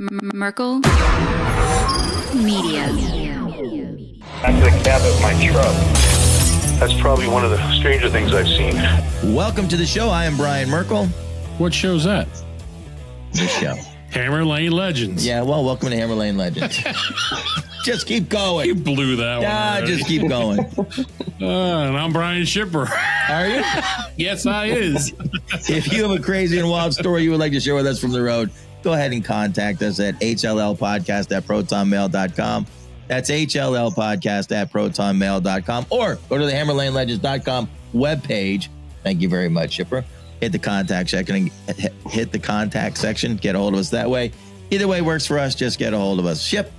Merkel Media. Back to the cab of my truck. That's probably one of the stranger things I've seen. Welcome to the show. I am Brian Merkel. What show's that? This show. Hammer Lane Legends. Yeah, well, welcome to Hammer Lane Legends. Just keep going. You blew that one. Yeah, just keep going. And I'm Brian Shipper. Are you? Yes, I is. If you have a crazy and wild story you would like to share with us from the road, go ahead and contact us at hllpodcast@protonmail.com. That's hllpodcast@protonmail.com, or go to the hammerlanelegends.com webpage. Thank you very much, Shipper. Hit the contact section. Get a hold of us that way. Either way works for us. Just get a hold of us. Ship,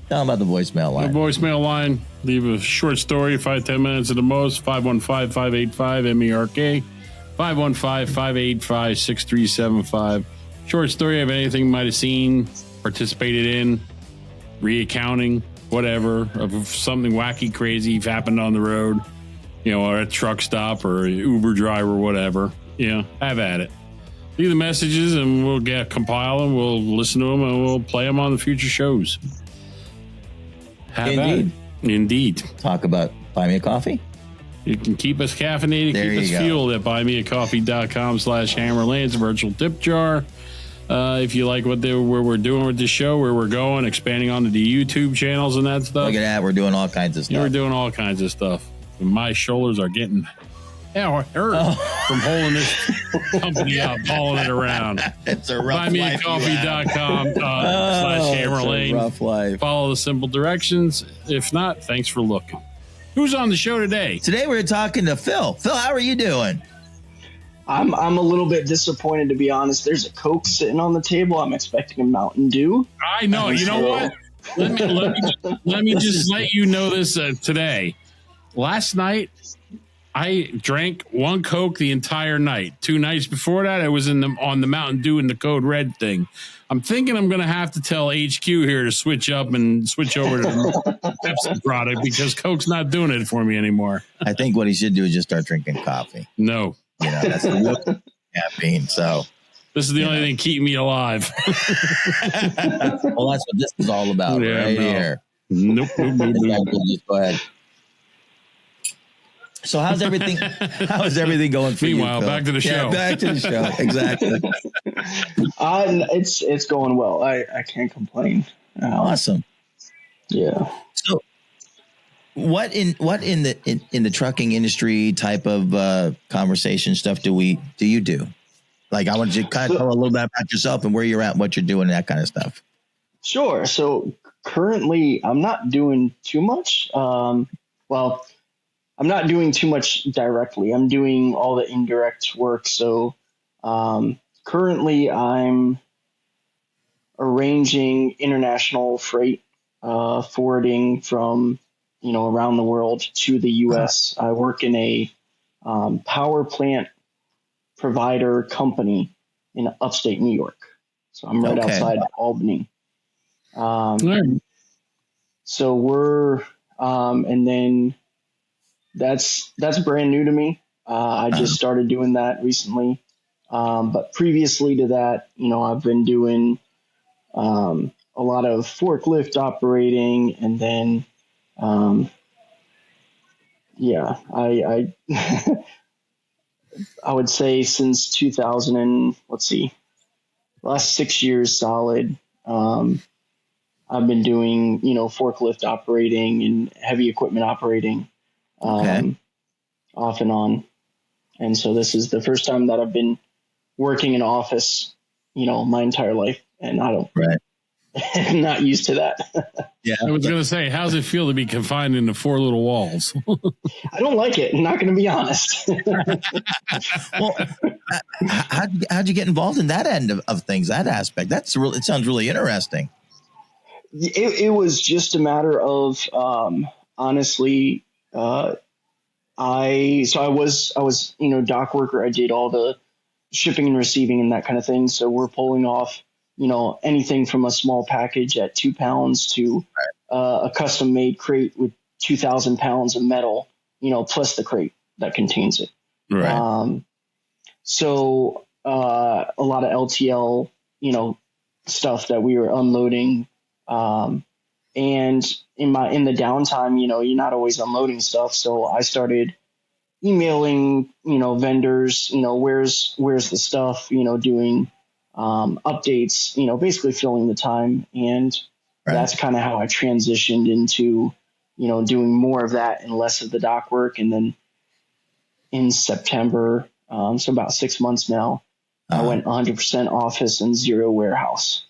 tell them about the voicemail line. The voicemail line, leave a short story, 5-10 minutes at the most, 515-585-MERK, 515-585-6375. Short story of anything you might have seen, participated in, reaccounting, whatever, of something wacky, crazy happened on the road, or a truck stop or an Uber driver, whatever. Have at it. Leave the messages and we'll compile them, we'll listen to them, and we'll play them on the future shows. Have Indeed. at it. Indeed. Talk about Buy Me a Coffee. You can keep us caffeinated, keep us fueled at buymeacoffee.com/hammerlanes, virtual tip jar. If you like where we're doing with this show, where we're going, expanding onto the YouTube channels and that stuff. Look at that. We're doing all kinds of stuff. We're doing all kinds of stuff. And my shoulders are getting hurt from holding this company up, hauling it around. It's a rough life. Buymeacoffee.com/hammerlane. Rough life. Follow the simple directions. If not, thanks for looking. Who's on the show today? Today we're talking to Phil. Phil, how are you doing? I'm a little bit disappointed, to be honest. There's a Coke sitting on the table. I'm expecting a Mountain Dew. I know. You know what? Let me just let you know this today. Last night, I drank one Coke the entire night. 2 nights before that, I was on the Mountain Dew and the Code Red thing. I'm thinking I'm going to have to tell HQ here to switch up and switch over to the Pepsi product because Coke's not doing it for me anymore. I think what he should do is just start drinking coffee. No. That's the real caffeine. So this is the only thing keeping me alive. Well, that's what this is all about here. Nope. Just go ahead. So how's everything going for you? Meanwhile, back to the show. Yeah, back to the show. Exactly. It's going well. I can't complain. Awesome. Yeah. So what in the trucking industry type of conversation stuff do you do? Like, I want you to kind of tell a little bit about yourself and where you're at, what you're doing, that kind of stuff. Sure. So currently I'm not doing too much. I'm not doing too much directly. I'm doing all the indirect work. So currently I'm arranging international freight forwarding from around the world to the U.S. I work in a power plant provider company in upstate New York. So I'm right outside Albany. So we're and then that's brand new to me. I just started doing that recently. But previously to that, I've been doing a lot of forklift operating, and then I I would say since 2000 and last 6 years solid, I've been doing, forklift operating and heavy equipment operating, off and on. And so this is the first time that I've been working in office, my entire life. And I'm not used to that. Yeah. I was going to say, how's it feel to be confined into 4 little walls? I don't like it. I'm not going to be honest. Well, how'd you get involved in that end of things, that aspect? It sounds really interesting. It was just a matter of, honestly, I was, dock worker. I did all the shipping and receiving and that kind of thing. So we're pulling off, anything from a small package at 2 pounds to a custom made crate with 2,000 pounds of metal, plus the crate that contains it. Right. So a lot of LTL, stuff that we were unloading. And in the downtime, you're not always unloading stuff. So I started emailing, vendors, where's the stuff, doing updates, basically filling the time. And that's kind of how I transitioned into, doing more of that and less of the dock work. And then in September, so about 6 months now, I went 100% office and 0 warehouse,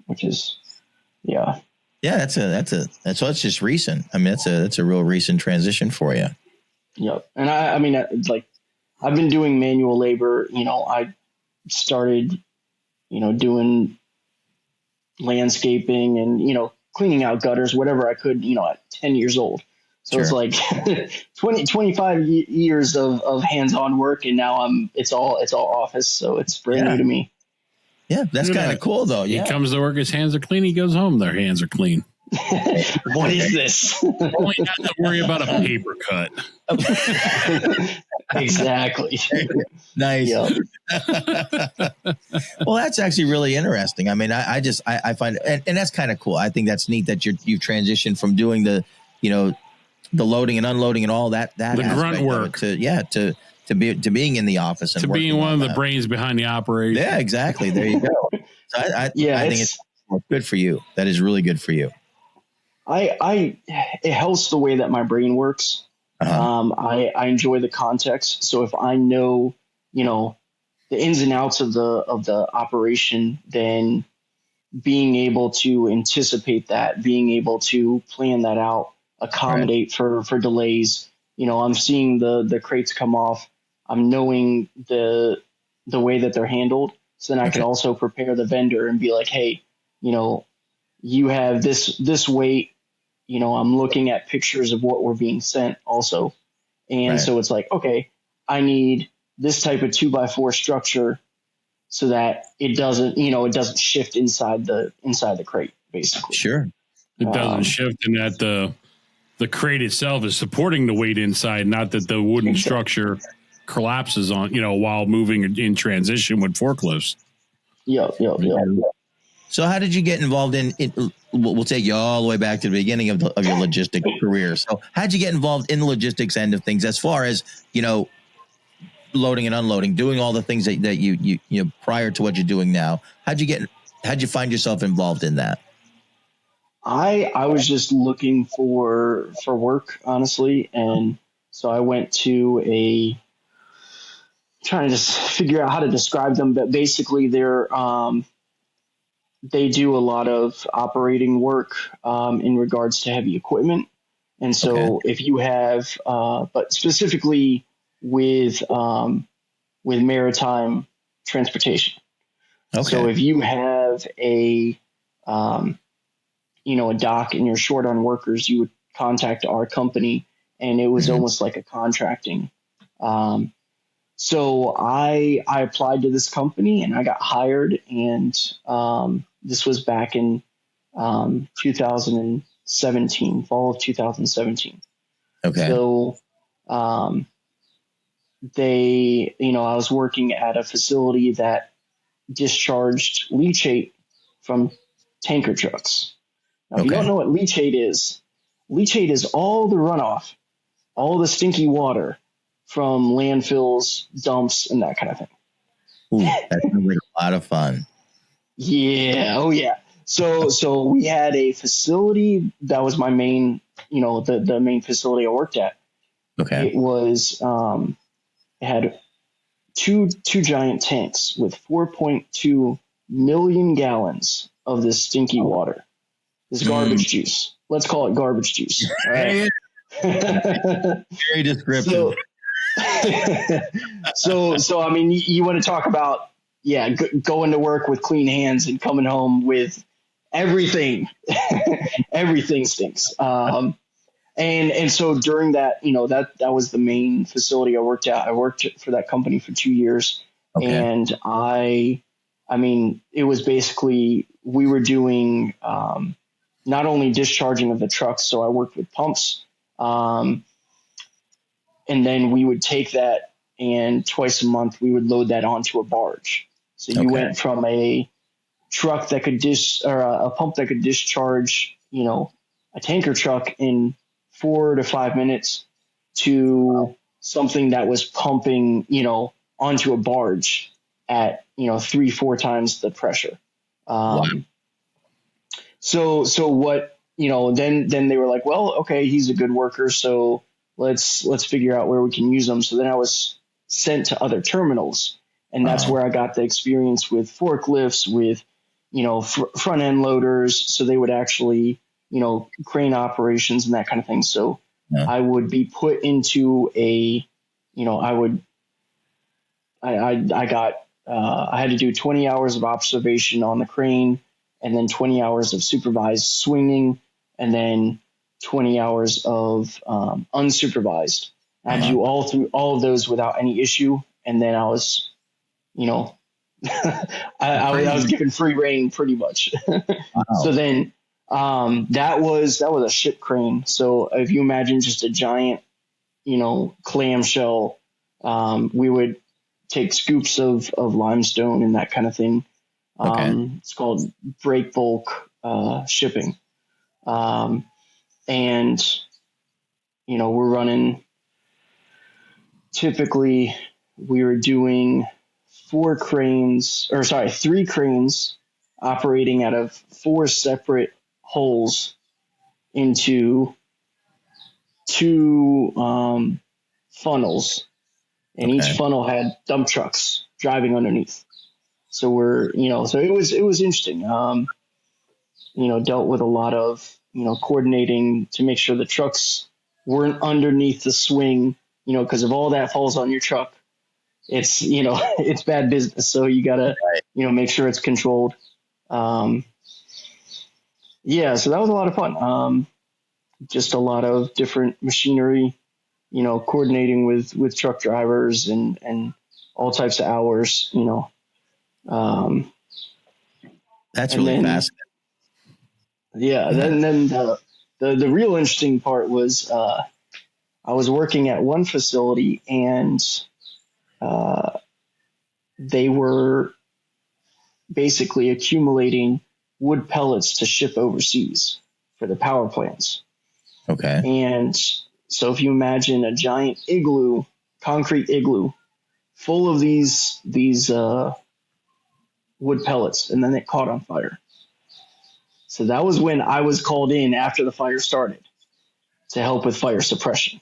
which is, yeah. Yeah, that's just recent. I mean, that's a real recent transition for you. Yep. And I mean, I've been doing manual labor. I started, doing landscaping and, cleaning out gutters, whatever I could, at 10 years old. So It's like 25 years of hands-on work. And now it's all office. So it's brand new to me. Yeah. That's kind of cool though. He comes to work, his hands are clean. He goes home, their hands are clean. What is this? Only have to worry about a paper cut. Exactly. Nice. Yep. Well, that's actually really interesting. I mean, I find, and that's kind of cool. I think that's neat that you've transitioned from doing the loading and unloading and all that the grunt work to being in the office and to being one of the brains behind the operation. Yeah, exactly. There you go. So I think it's good for you. That is really good for you. It helps the way that my brain works. I enjoy the context. So if I know, the ins and outs of the operation, then being able to anticipate that, being able to plan that out, accommodate for delays. I'm seeing the crates come off. I'm knowing the way that they're handled. So then I can also prepare the vendor and be like, hey, you have this weight, I'm looking at pictures of what we're being sent also. And so it's like, okay, I need this type of 2x4 structure so that it doesn't shift inside the crate, basically. Sure. It doesn't shift, and that the crate itself is supporting the weight inside, not that the wooden structure collapses on, while moving in transition with forklifts. Yep. So how did you get involved in we'll take you all the way back to the beginning of your logistics career. So how'd you get involved in the logistics end of things as far as, loading and unloading, doing all the things that you prior to what you're doing now? How'd you find yourself involved in that? I was just looking for work, honestly. And so I went to trying to just figure out how to describe them, but basically they do a lot of operating work in regards to heavy equipment. And so if you have, but specifically with maritime transportation. Okay. So if you have a dock and you're short on workers, you would contact our company, and it was almost like a contracting. So I applied to this company and I got hired, and this was back in 2017, fall of 2017. Okay. So I was working at a facility that discharged leachate from tanker trucks. Now, if you don't know what leachate is all the runoff, all the stinky water from landfills, dumps, and that kind of thing. Ooh, that sounds like a lot of fun. Yeah. Oh, yeah. So we had a facility that was my main, the main facility I worked at. Okay. It was, it had two giant tanks with 4.2 million gallons of this stinky water. This garbage juice. Let's call it garbage juice. All right. Very descriptive. So I mean, you want to talk about, going to work with clean hands and coming home with everything. Everything stinks. And so during that, that was the main facility I worked at. I worked for that company for 2 years. Okay. And I mean, it was basically, we were doing, not only discharging of the trucks. So I worked with pumps. And then we would take that, and twice a month we would load that onto a barge. So you went from a truck that could a pump that could discharge, a tanker truck in 4 to 5 minutes to something that was pumping, onto a barge at, 3-4 times the pressure. Wow. So what, then they were like, well, okay, he's a good worker. So let's figure out where we can use him. So then I was sent to other terminals, and that's where I got the experience with forklifts, with, front end loaders. So they would actually, crane operations and that kind of thing. So I would be put into I had to do 20 hours of observation on the crane, and then 20 hours of supervised swinging, and then 20 hours of unsupervised. I had to do all of those without any issue. And then I was, I was given free reign pretty much. So then that was a ship crane. So if you imagine just a giant, clamshell, we would take scoops of limestone and that kind of thing. It's called break bulk shipping. And, we're running, typically we were doing 3 cranes operating out of 4 separate holes into 2 funnels, and each funnel had dump trucks driving underneath. So so it was interesting. Dealt with a lot of, coordinating to make sure the trucks weren't underneath the swing, because if all that falls on your truck, it's, it's bad business. So you gotta, make sure it's controlled. So that was a lot of fun. Just a lot of different machinery, coordinating with truck drivers and all types of hours, That's really fascinating. Yeah. Then the real interesting part was, I was working at one facility, and they were basically accumulating wood pellets to ship overseas for the power plants. Okay. And so if you imagine a giant igloo, concrete igloo, full of these wood pellets, and then it caught on fire. So that was when I was called in after the fire started to help with fire suppression.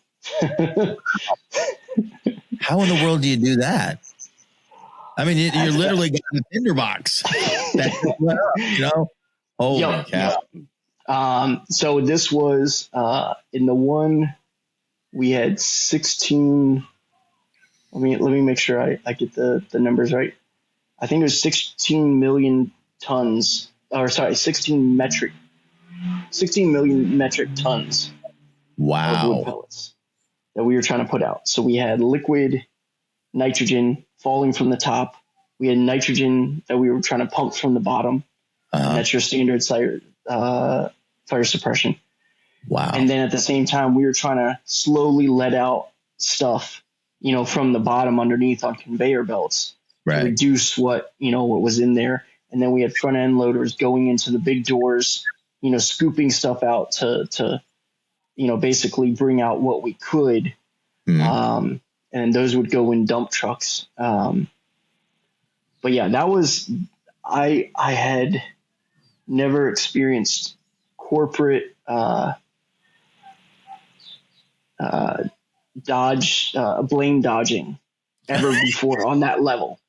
How in the world do you do that? I mean, you're literally got a tinderbox. Holy cow. So this was in the one we had 16. Let me make sure I get the numbers right. I think it was 16 million tons, 16 million metric tons. Wow. Of wood pellets that we were trying to put out. So we had liquid nitrogen falling from the top. We had nitrogen that we were trying to pump from the bottom. That's your standard fire suppression. Wow. And then at the same time, we were trying to slowly let out stuff, from the bottom underneath on conveyor belts to reduce what was in there. And then we had front end loaders going into the big doors, scooping stuff out to basically bring out what we could. And those would go in dump trucks. But yeah, that was, I had never experienced corporate, blame dodging ever before on that level.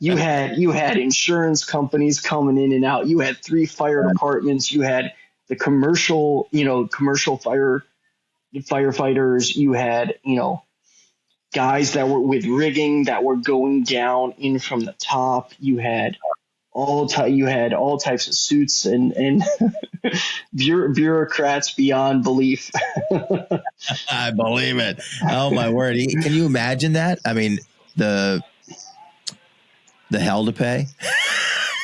You had insurance companies coming in and out. You had 3 fire departments. You had the commercial firefighters. You had, guys that were with rigging that were going down in from the top. You had all types of suits and bureaucrats beyond belief. I believe it. Oh my word. Can you imagine that? I mean, the hell to pay.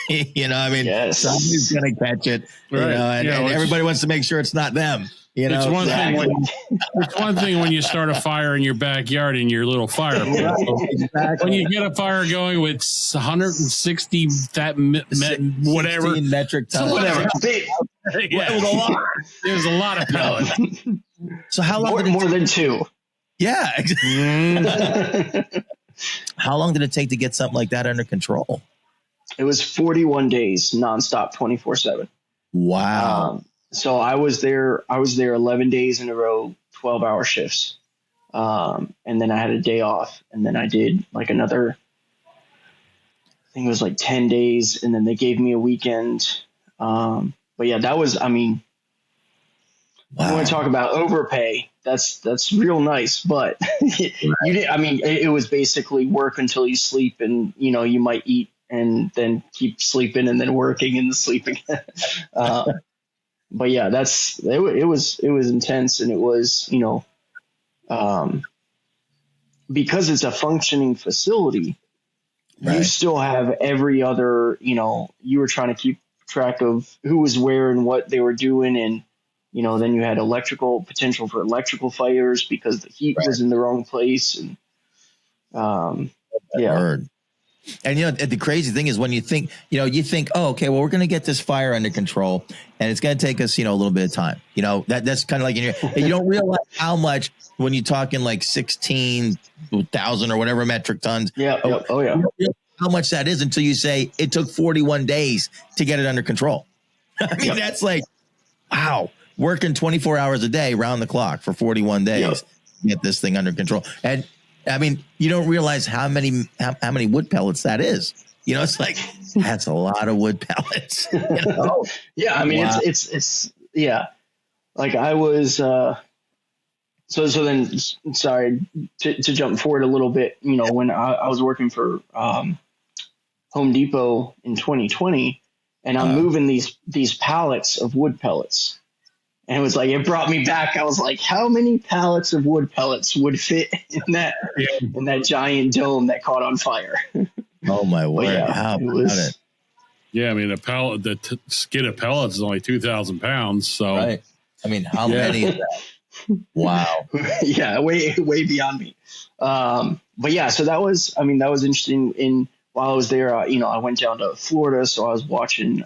Yes. Somebody's going to catch it, and everybody wants to make sure it's not them. You know, it's one thing when you start a fire in your backyard in your little fire pit. Exactly. When you get a fire going with 160 whatever metric tons, whatever. Yeah. It was a lot. There's a lot of pellets. So how long? More than two. Yeah. How long did it take to get something like that under control? It was 41 days nonstop, 24/7. Wow. So I was there 11 days in a row, 12-hour shifts. And then I had a day off, and then I did like another, I think it was like 10 days. And then they gave me a weekend. But yeah, that was, I mean, wow. You want to talk about overpay. That's real nice, but you did, I mean, it was basically work until you sleep, and, you know, you might eat and then keep sleeping and then working and sleeping. But yeah, it was intense, and it was, you know, because it's a functioning facility, right. You still have every other, you know, you were trying to keep track of who was where and what they were doing. And, you know, then you had potential for electrical fires because the heat was in the wrong place. And, yeah. Word. And, you know, the crazy thing is when you think, oh, okay, well, we're going to get this fire under control, and it's going to take us, you know, a little bit of time. You know, that's kind of like, you don't realize how much when you're talking like 16,000 or whatever metric tons. Yeah. Oh, yeah. How much that is until you say it took 41 days to get it under control. I mean, that's like, wow, working 24 hours a day round the clock for 41 days to get this thing under control. And I mean, you don't realize how many wood pellets that is. You know, it's like, that's a lot of wood pellets. You know? Yeah. I mean, it's yeah. Like I was, so then, sorry to jump forward a little bit, you know, when I was working for, Home Depot in 2020, and I'm moving these pallets of wood pellets. And it was like, it brought me back. I was like, how many pallets of wood pellets would fit in that giant dome that caught on fire? Oh my word. Yeah, How it was, yeah, I mean, a pallet, the skid of pellets is only 2,000 pounds. So, right. I mean, how many is that? Wow. Yeah, way beyond me. But yeah, so that was interesting. While I was there, you know, I went down to Florida, so I was watching.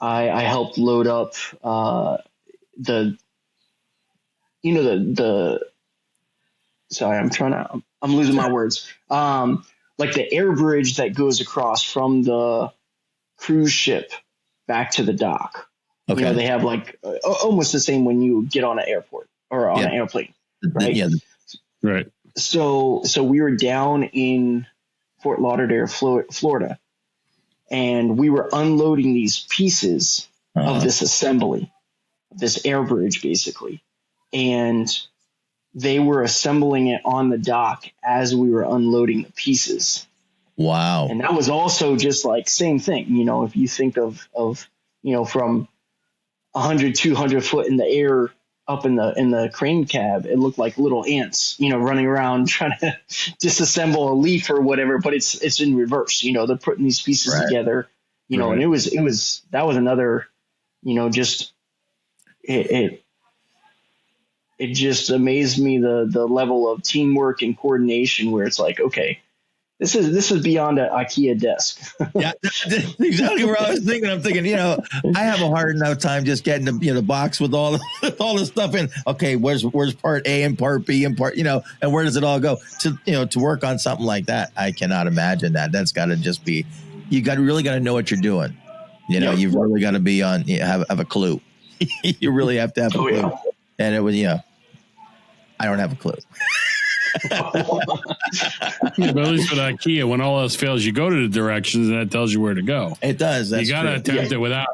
I helped load up the sorry, I'm losing my words. Like the air bridge that goes across from the cruise ship back to the dock. Okay. You know, they have like almost the same when you get on an airport or on an airplane, right? Yeah. Right. So we were down in Fort Lauderdale, Florida, and we were unloading these pieces of this assembly, this air bridge, basically. And they were assembling it on the dock as we were unloading the pieces. Wow. And that was also just like same thing. You know, if you think of, you know, from 100, 200 foot in the air up in the crane cab, it looked like little ants, you know, running around trying to disassemble a leaf or whatever, but it's in reverse. You know, they're putting these pieces together, you know, and that was another, you know, just it just amazed me the level of teamwork and coordination where it's like, okay, this is beyond an IKEA desk. Yeah, that's exactly what I was thinking. I'm thinking, you know, I have a hard enough time just getting the box with all the stuff in. Okay, where's part A and part B and part, you know, and where does it all go? To work on something like that, I cannot imagine that. That's got to just be, really got to know what you're doing. You know, you've really got to be on, have a clue. You really have to have a clue. Yeah. And it was, I don't have a clue. Yeah, but at least with IKEA, when all else fails, you go to the directions and that tells you where to go. It does. That's you got to attempt it without.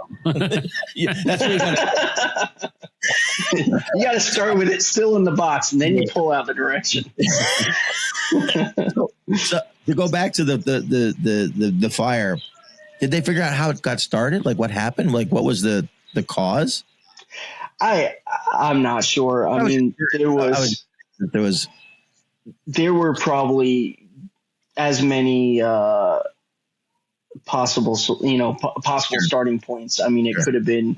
Yeah, that's what you got to start with it still in the box, and then you pull out the direction. So to go back to the fire, did they figure out how it got started? Like what happened? Like what was the cause? I'm not sure. I mean, there were probably as many possible starting points. I mean, it could have been.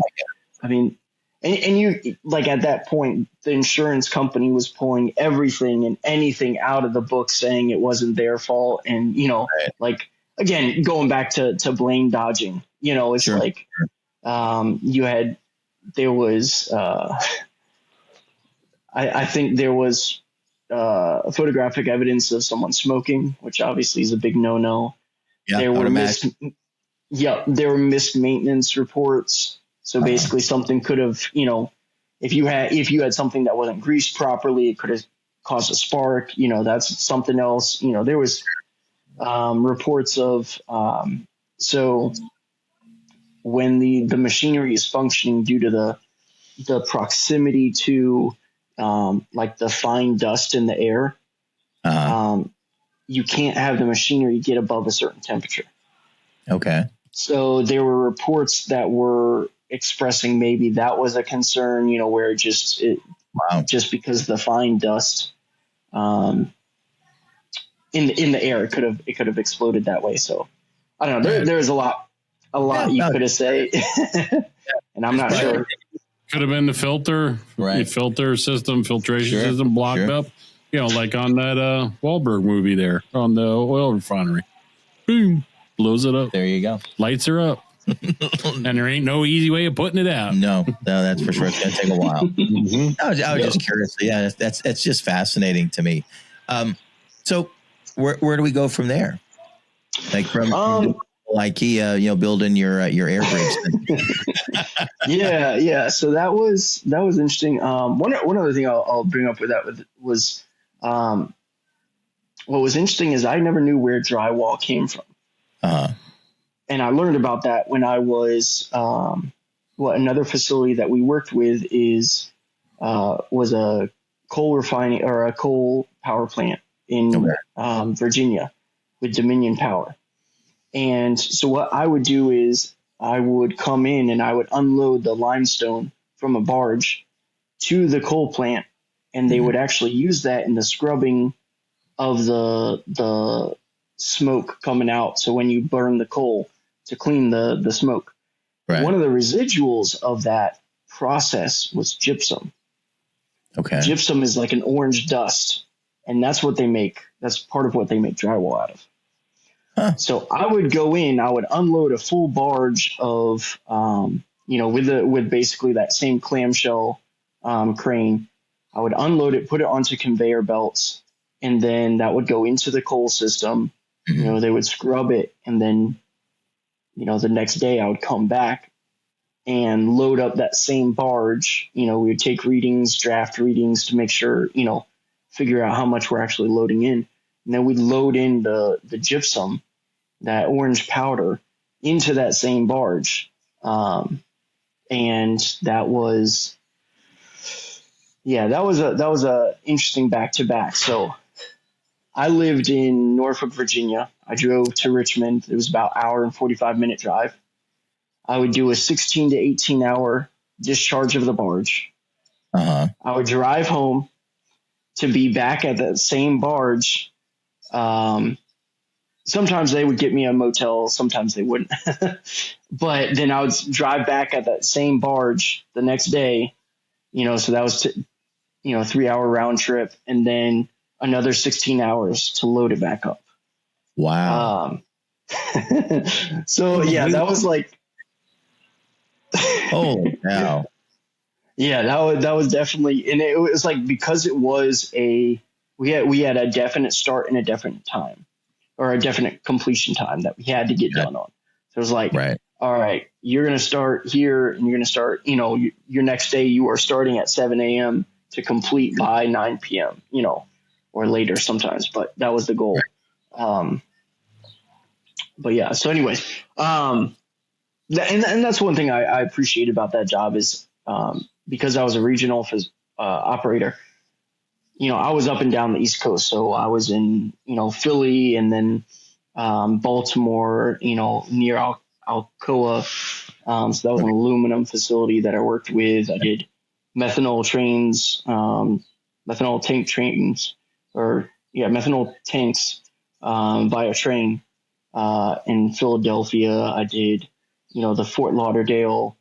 I mean, And you, like, at that point, the insurance company was pulling everything and anything out of the book, saying it wasn't their fault. And, Right. like, again, going back to blame dodging, it's Sure. like, there was, I think there was photographic evidence of someone smoking, which obviously is a big no-no. Yeah. There were Automatic. missed maintenance reports. So basically something could have, if you had something that wasn't greased properly, it could have caused a spark. That's something else. There was reports of, so when the machinery is functioning due to the proximity to like the fine dust in the air, you can't have the machinery get above a certain temperature. Okay. So there were reports that were expressing maybe that was a concern, where just because the fine dust in the air, it could have exploded that way. So I don't know. There's a lot you could have said, and I'm not sure. Could have been the filter, Right. the filtration system blocked up. Like on that Wahlberg movie there on the oil refinery. Boom, blows it up. There you go. Lights are up. And there ain't no easy way of putting it out. No, that's for sure. It's going to take a while. I was just curious. Yeah, that's just fascinating to me. So where do we go from there? Like from IKEA, building your air brakes. Yeah. So that was interesting. One other thing I'll bring up with that was what was interesting is I never knew where drywall came from. And I learned about that when I was another facility that we worked with was a coal refining or a coal power plant in Virginia with Dominion Power. And so what I would do is I would come in and I would unload the limestone from a barge to the coal plant, and they would actually use that in the scrubbing of the smoke coming out. So when you burn the coal, to clean the smoke. Right. One of the residuals of that process was gypsum. Okay. Gypsum is like an orange dust, and that's what they make. That's part of what they make drywall out of. Huh. So I would go in, I would unload a full barge of, with basically that same clamshell crane. I would unload it, put it onto conveyor belts, and then that would go into the coal system. Mm-hmm. They would scrub it, and then the next day I would come back and load up that same barge. We would take readings, draft readings to make sure, figure out how much we're actually loading in. And then we'd load in the gypsum, that orange powder, into that same barge. And that was a interesting back-to-back. So I lived in Norfolk, Virginia. I drove to Richmond. It was about an hour and 45-minute drive. I would do a 16 to 18-hour discharge of the barge. I would drive home to be back at that same barge. Sometimes they would get me a motel. Sometimes they wouldn't. But then I would drive back at that same barge the next day. So that was, 3-hour round trip. And then another 16 hours to load it back up. Wow. So yeah, that was like, oh wow. Yeah, that was definitely, and it was like, because it was we had a definite start and a definite time, or a definite completion time that we had to get done on. So it was like, right. All right, you're going to start here, and you're going to start, your next day you are starting at 7 a.m. to complete by 9 p.m., or later sometimes, but that was the goal. But yeah, so anyways, and that's one thing I appreciate about that job is, because I was a regional operator, I was up and down the East Coast. So I was in, Philly, and then Baltimore, near Alcoa. So that was an aluminum facility that I worked with. I did methanol tank trains, methanol tanks by a train. In Philadelphia, I did, the Fort Lauderdale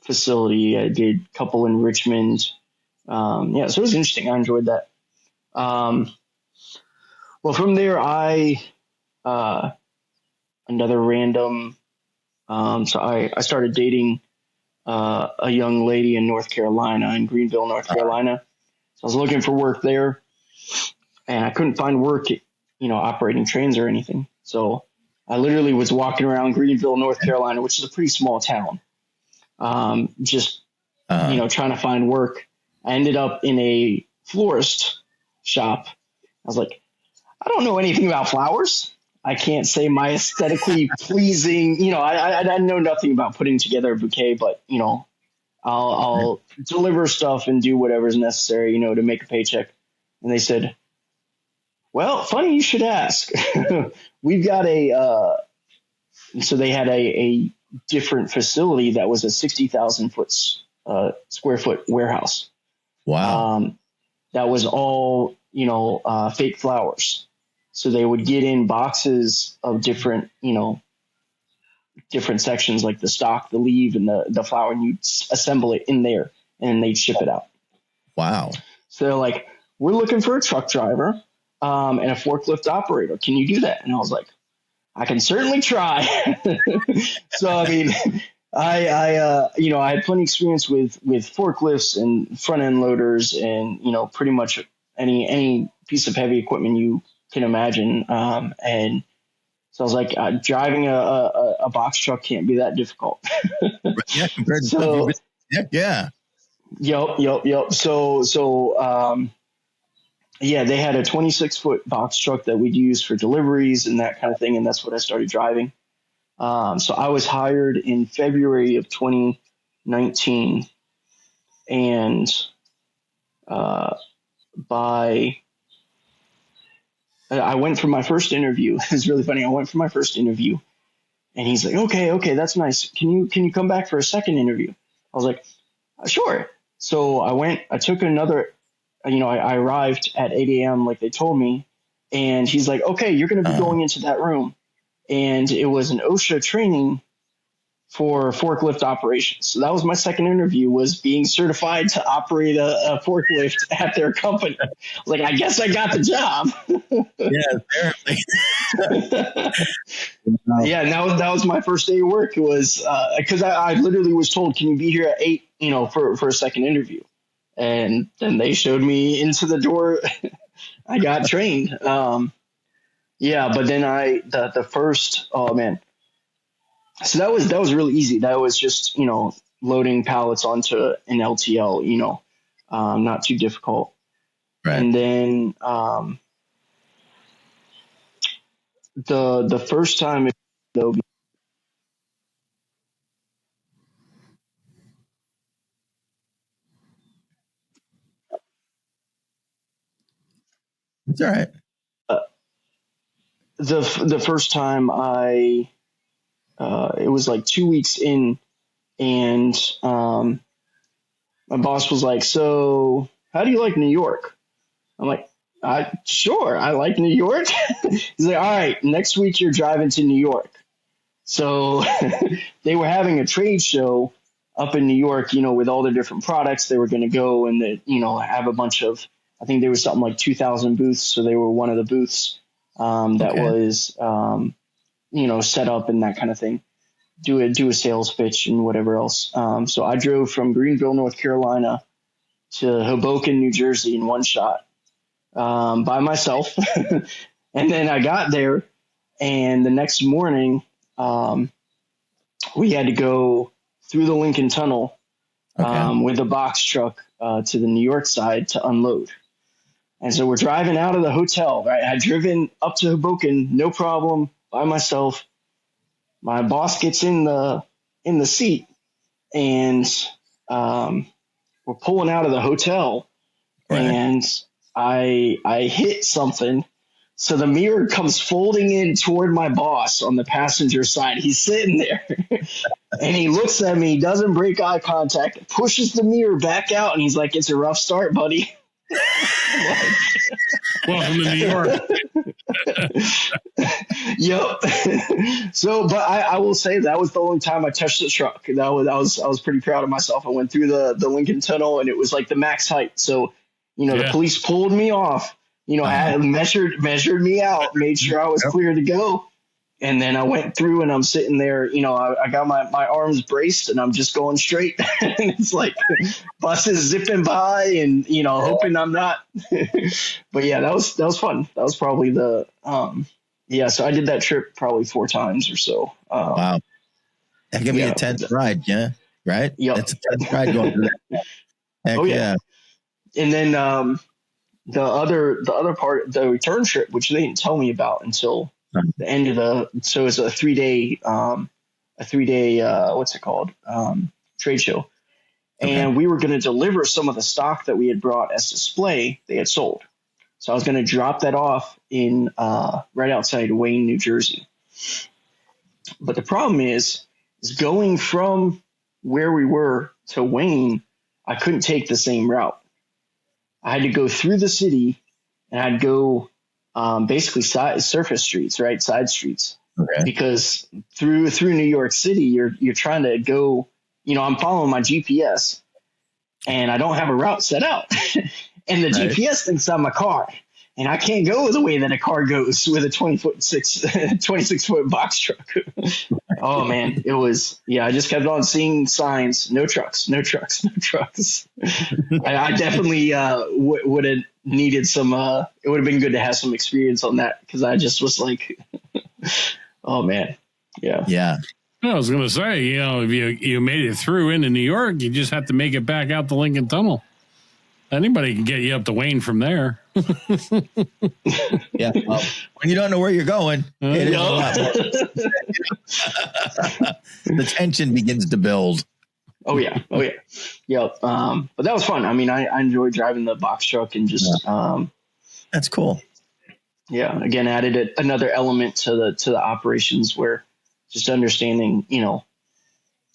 facility. I did a couple in Richmond. So it was interesting. I enjoyed that. Well, from there, another random, so I started dating a young lady in North Carolina, in Greenville, North Carolina. So I was looking for work there, and I couldn't find work, operating trains or anything. So I literally was walking around Greenville, North Carolina, which is a pretty small town, trying to find work. I ended up in a florist shop. I was like, I don't know anything about flowers. I can't say my aesthetically pleasing, I know nothing about putting together a bouquet, but, I'll deliver stuff and do whatever's necessary, to make a paycheck. And they said, well, funny you should ask. We've got so they had a different facility that was a 60,000 square foot warehouse. Wow. That was all, fake flowers. So they would get in boxes of different sections, like the stalk, the leaf, and the flower, and you'd assemble it in there, and they'd ship it out. Wow. So they're like, we're looking for a truck driver and a forklift operator. Can you do that? And I was like, I can certainly try. So, I mean, I had plenty of experience with forklifts and front end loaders and, pretty much any piece of heavy equipment you can imagine. And so I was like, driving a box truck can't be that difficult. Yeah, compared to stuff yeah. Yep. So, they had a 26-foot box truck that we'd use for deliveries and that kind of thing. And that's what I started driving. So I was hired in February of 2019, and I went for my first interview. It's really funny. I went for my first interview, and he's like, okay, that's nice. Can you come back for a second interview? I was like, sure. So I took another, I arrived at 8 a.m. like they told me, and he's like, okay, you're going to be going into that room. And it was an OSHA training for forklift operations. So that was my second interview, was being certified to operate a forklift at their company. I was like, I guess I got the job. Yeah, apparently. Yeah, and that was my first day of work. It was because I literally was told, can you be here at 8, for a second interview? And then they showed me into the door. I got trained. But then the first, oh man. So that was really easy. That was just, loading pallets onto an LTL, not too difficult. Right. And then, the first time, though, it's all right. The first time it was like 2 weeks in, and my boss was like, so how do you like New York? I'm like, sure, I like New York. He's like, all right, next week you're driving to New York. So they were having a trade show up in New York, with all the different products. They were going to go and, have a bunch of, I think there was something like 2,000 booths. So they were one of the booths that was, set up and that kind of thing. Do a sales pitch and whatever else. So I drove from Greenville, North Carolina to Hoboken, New Jersey in one shot by myself. And then I got there, and the next morning we had to go through the Lincoln Tunnel with a box truck to the New York side to unload. And so we're driving out of the hotel, right? I'd driven up to Hoboken, no problem, by myself. My boss gets in the seat, and we're pulling out of the hotel, and I hit something. So the mirror comes folding in toward my boss on the passenger side. He's sitting there and he looks at me, doesn't break eye contact, pushes the mirror back out, and he's like, it's a rough start, buddy. Welcome to New York. Yep. So, but I will say that was the only time I touched the truck. I was pretty proud of myself. I went through the Lincoln Tunnel, and it was like the max height. So, the police pulled me off. Had measured me out, made sure I was clear to go. And then I went through, and I'm sitting there, I got my arms braced, and I'm just going straight. And it's like buses zipping by, and, hoping I'm not. But yeah, that was fun. That was probably so I did that trip probably 4 times or so. Wow. That could be a 10th ride, yeah? Right? Yep. That's a 10th ride going through that. Heck yeah. And then the other part, the return trip, which they didn't tell me about until the end of so it's a 3-day what's it called? Trade show. Okay. And we were going to deliver some of the stock that we had brought as display they had sold. So I was going to drop that off in right outside Wayne, New Jersey. But the problem is going from where we were to Wayne, I couldn't take the same route. I had to go through the city, and I'd go basically surface streets, right? Side streets. Okay. Because through New York City, you're trying to go, I'm following my GPS, and I don't have a route set out. And the GPS thinks I'm a car, and I can't go the way that a car goes with a 26 foot box truck. Oh man, it was, I just kept on seeing signs, no trucks. I definitely would have needed some, it would have been good to have some experience on that, because I just was like, oh man. Yeah. Yeah. I was going to say, if you made it through into New York, you just have to make it back out the Lincoln Tunnel. Anybody can get you up to Wayne from there. Yeah. When you don't know where you're going, it is a lot more. The tension begins to build. Oh yeah. Yep. But that was fun. I mean, I enjoyed driving the box truck, and just that's cool. Yeah. Again, added another element to the operations, where just understanding,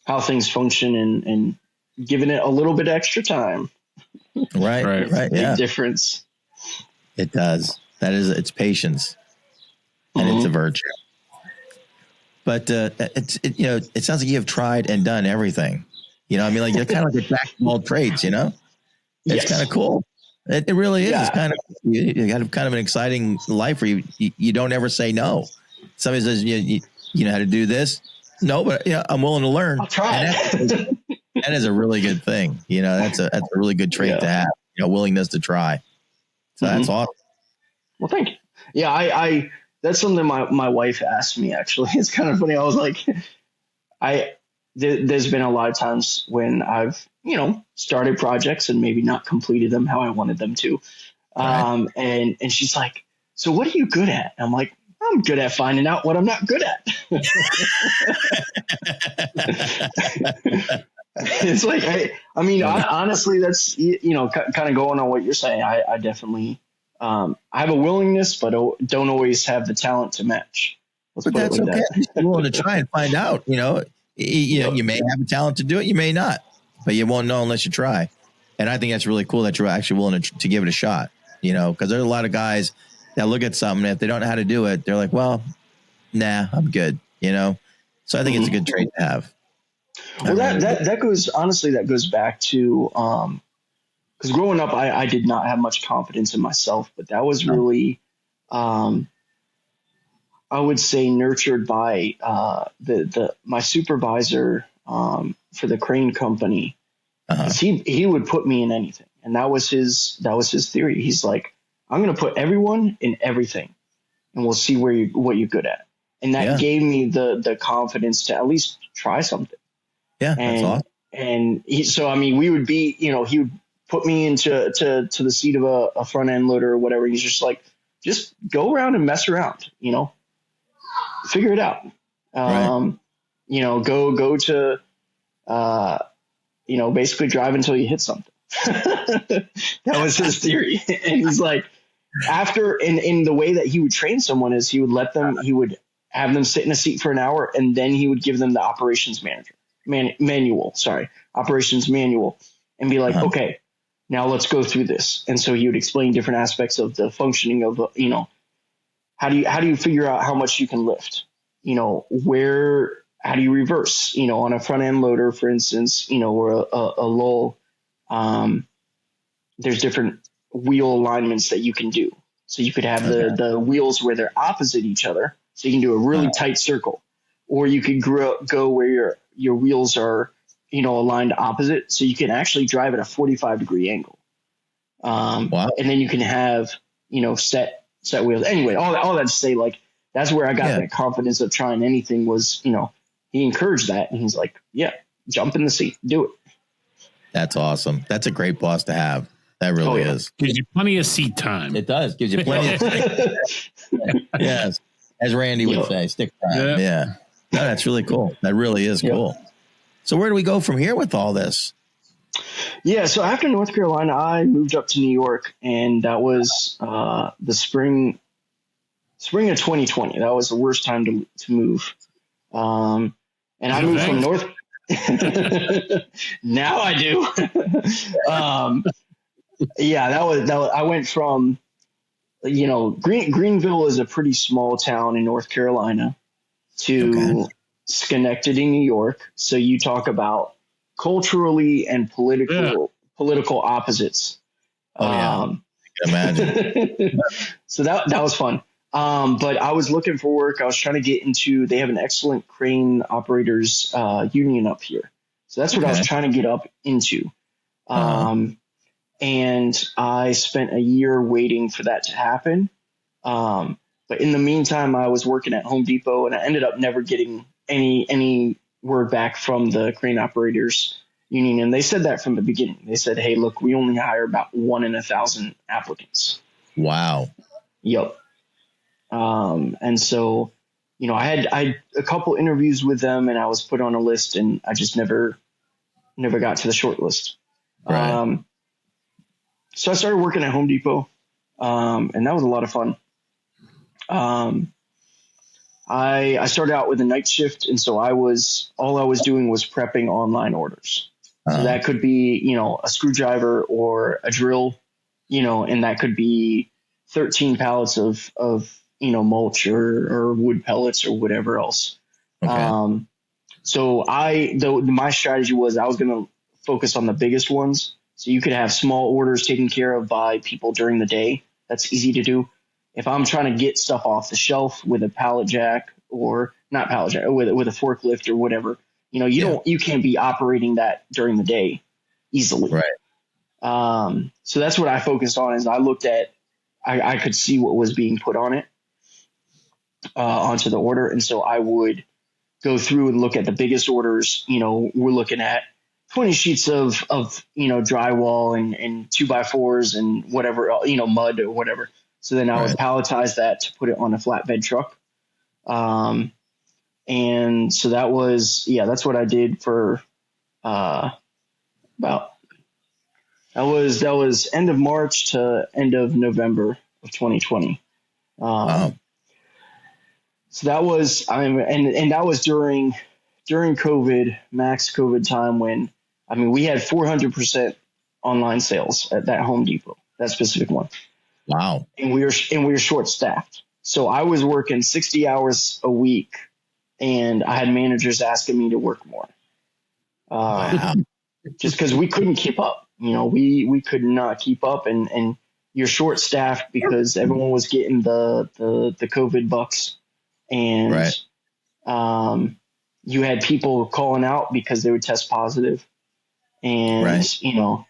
how things function, and giving it a little bit extra time. Right. Yeah. Big difference. It does. It's patience, and it's a virtue. But it sounds like you have tried and done everything. You're kind of like a jack of all trades. It's kind of cool. It really is. Yeah. It's kind of, you got kind of an exciting life where you don't ever say no. Somebody says you know how to do this. No, but I'm willing to learn. I'll try. That is a really good thing. That's a really good trait to have. Willingness to try. So that's awesome. Well, thank you. Yeah, I that's something my wife asked me, actually. It's kind of funny. I was like, there's been a lot of times when I've, started projects and maybe not completed them how I wanted them to. Right. And she's like, so what are you good at? And I'm like, I'm good at finding out what I'm not good at. It's like, I mean, honestly, that's, kind of going on what you're saying. I definitely, I have a willingness, but don't always have the talent to match. But that's okay. You're willing to try and find out, you may have a talent to do it. You may not, but you won't know unless you try. And I think that's really cool that you're actually willing to give it a shot, because there's a lot of guys that look at something, and if they don't know how to do it, they're like, well, nah, I'm good, So I think it's a good trait to have. Well, that goes back to, because growing up, I did not have much confidence in myself, but that was really, I would say, nurtured by my supervisor for the crane company. He would put me in anything, and that was his theory. He's like, I'm going to put everyone in everything, and we'll see what you're good at. And that gave me the confidence to at least try something. Yeah, that's awesome. And we would be, he would put me into the seat of a front end loader or whatever. He's just like, just go around and mess around, figure it out. Right. Go to, basically drive until you hit something. That was his theory. And he's like, in the way that he would train someone is he would have them sit in a seat for an hour, and then he would give them the operations operations manual, and be like, okay, now let's go through this. And so he would explain different aspects of the functioning of, how do you figure out how much you can lift? You know, how do you reverse? You know, on a front end loader, for instance, you know, or a lull, there's different wheel alignments that you can do. So you could have the wheels where they're opposite each other, so you can do a really tight circle, or you could go where your wheels are, you know, aligned opposite, so you can actually drive at a 45-degree angle. Wow. And then you can have, you know, set wheels. Anyway, all that to say, like, that's where I got that confidence of trying anything was, you know, he encouraged that, and he's like, yeah, jump in the seat, do it. That's awesome. That's a great boss to have. That really is. Gives you plenty of seat time. It does. Gives you plenty of time. Yes. As Randy would say, stick time. Yeah. No, that's really cool. That really is cool. So where do we go from here with all this? Yeah. So after North Carolina, I moved up to New York, and that was the spring of 2020. That was the worst time to move. And I moved from North. Now I do. Yeah, that was. I went from, you know, Greenville is a pretty small town in North Carolina to Schenectady, New York. So you talk about culturally and political opposites. I can imagine. So that was fun. But I was looking for work. I was trying to get into. They have an excellent crane operators union up here. So that's what I was trying to get up into. And I spent a year waiting for that to happen. But in the meantime, I was working at Home Depot, and I ended up never getting any word back from the crane operators union. And they said that from the beginning. They said, hey, look, we only hire about 1 in 1,000 applicants. Wow. Yep. And so, you know, I had a couple interviews with them, and I was put on a list, and I just never got to the short list. Right. So I started working at Home Depot, and that was a lot of fun. I started out with a night shift, and so all I was doing was prepping online orders. So that could be, you know, a screwdriver or a drill, you know, and that could be 13 pallets of you know, mulch or wood pellets or whatever else. Okay. So my strategy was I was going to focus on the biggest ones. So you could have small orders taken care of by people during the day. That's easy to do. If I'm trying to get stuff off the shelf with a pallet jack, or not pallet jack, with a forklift or whatever, you know, you can't be operating that during the day easily. Right. So that's what I focused on. Is I looked at, I could see what was being put on it, onto the order. And so I would go through and look at the biggest orders. You know, we're looking at 20 sheets of, you know, drywall and 2x4s and whatever, you know, mud or whatever. So then I would palletize that to put it on a flatbed truck. And so that's what I did for, that was end of March to end of November of 2020. Wow. So that was, and that was during COVID, max COVID time, when, we had 400% online sales at that Home Depot, that specific one. Wow. And we were short staffed. So I was working 60 hours a week, and I had managers asking me to work more. Wow. Just because we couldn't keep up. You know, we could not keep up, and you're short staffed because everyone was getting the COVID bucks, and you had people calling out because they would test positive. And, you know,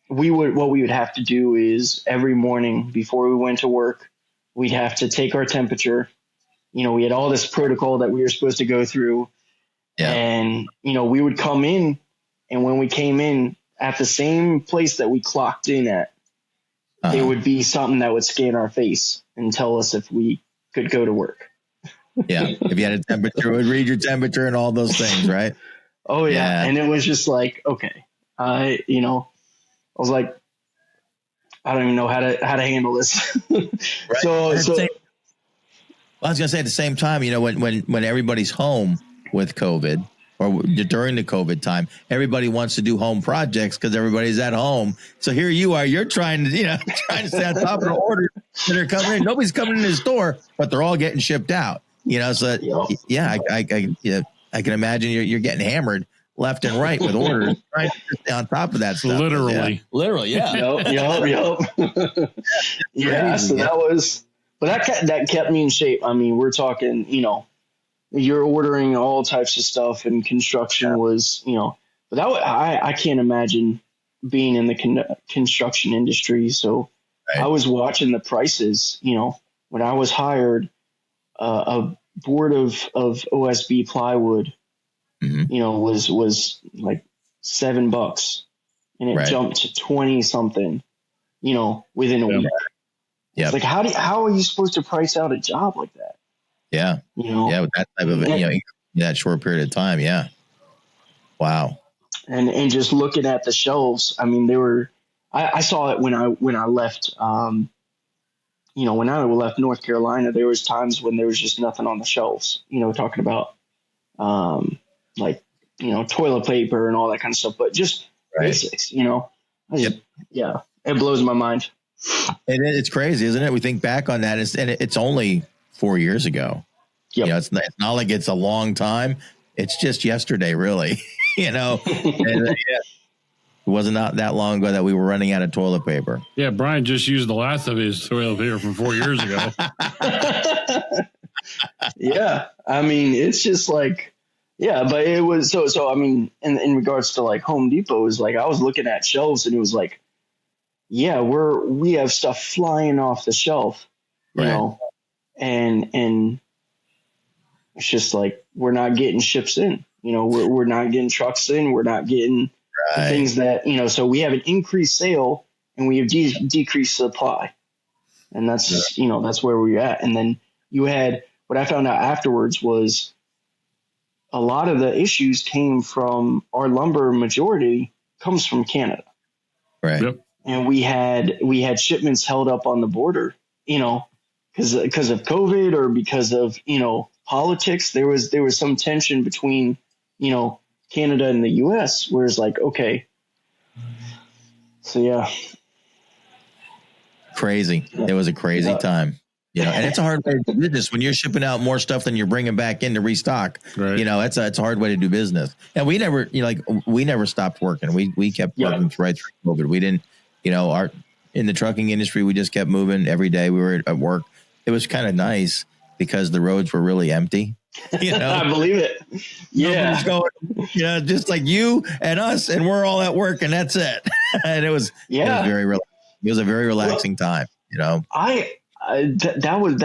what we would have to do is every morning before we went to work, we'd have to take our temperature. You know, we had all this protocol that we were supposed to go through. Yeah. And, you know, we would come in, and when we came in at the same place that we clocked in at, there would be something that would scan our face and tell us if we could go to work. Yeah. If you had a temperature, it would read your temperature and all those things, right? Oh yeah. And it was just like, okay, I was like, I don't even know how to handle this. Right. So I was going to say at the same time, you know, when everybody's home with COVID, or during the COVID time, everybody wants to do home projects because everybody's at home. So here you are, you're trying to stay on top of the order that are coming in. Nobody's coming in the store, but they're all getting shipped out. So yeah, I can imagine you're getting hammered left and right with orders, right? On top of that stuff. Literally. Yeah. Yep. Yeah. So that was, but that kept me in shape. I mean, we're talking, you're ordering all types of stuff, and construction was, but I can't imagine being in the construction industry. So I was watching the prices, when I was hired, a board of OSB plywood, was like $7, and it jumped to 20 something, within a week. Yeah. It's like, how are you supposed to price out a job like that? Yeah. Yeah. With that type of, that short period of time. Yeah. Wow. And just looking at the shelves, I mean, I saw it when I left, when I left North Carolina, there was times when there was just nothing on the shelves, talking about, toilet paper and all that kind of stuff, but just basics, it blows my mind. And it's crazy, isn't it? We think back on that, and it's only 4 years ago. Yep. It's not like it's a long time. It's just yesterday, really. And, it wasn't not that long ago that we were running out of toilet paper. Yeah, Brian just used the last of his toilet paper from 4 years ago. Yeah, I mean, it's just like, but it was so. I mean, in regards to like Home Depot, it was like I was looking at shelves, and it was like, we have stuff flying off the shelf, and it's just like we're not getting ships in. We're not getting trucks in. We're not getting the things that So we have an increased sale, and we have decreased supply, and that's that's where we're at. And then you had what I found out afterwards was a lot of the issues came from our lumber. Majority comes from Canada, right? Yep. And we had shipments held up on the border, because of COVID or because of politics. There was some tension between Canada and the U.S. where it's like, okay, so yeah, crazy. It was a crazy time. And it's a hard way to do business when you're shipping out more stuff than you're bringing back in to restock. Right. It's a hard way to do business. And we never, we never stopped working. We kept working right through COVID. We didn't, in the trucking industry, we just kept moving every day. We were at work. It was kind of nice because the roads were really empty. I believe it. Yeah. Going, just like you and us, and we're all at work, and that's it. And it was very a very relaxing time. That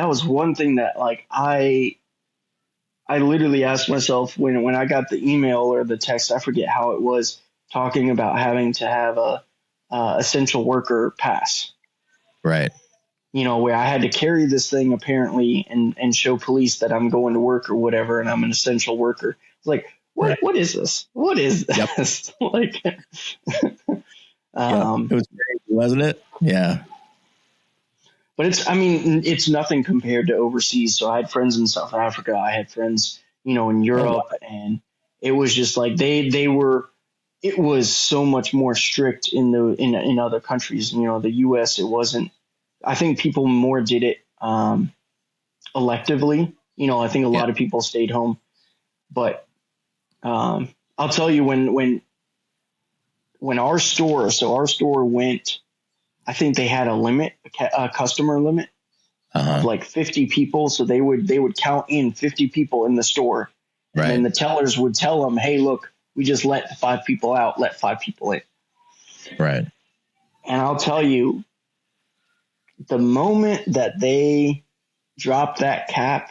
was one thing that like I literally asked myself when I got the email or the text, I forget how it was, talking about having to have a essential worker pass, right? Where I had to carry this thing apparently and show police that I'm going to work or whatever, and I'm an essential worker. It's like, what is this? What is this? Yep. Like, it was crazy, wasn't it? Yeah. But it's nothing compared to overseas. So I had friends in South Africa. I had friends, in Europe, and it was just like it was so much more strict in other countries. The US, it wasn't. I think people more did it electively. I think a lot of people stayed home. But I'll tell you when our store went, I think they had a limit, a customer limit of like 50 people. So they would count in 50 people in the store. And then the tellers would tell them, hey, look, we just let 5 people out, let 5 people in. Right. And I'll tell you, the moment that they dropped that cap,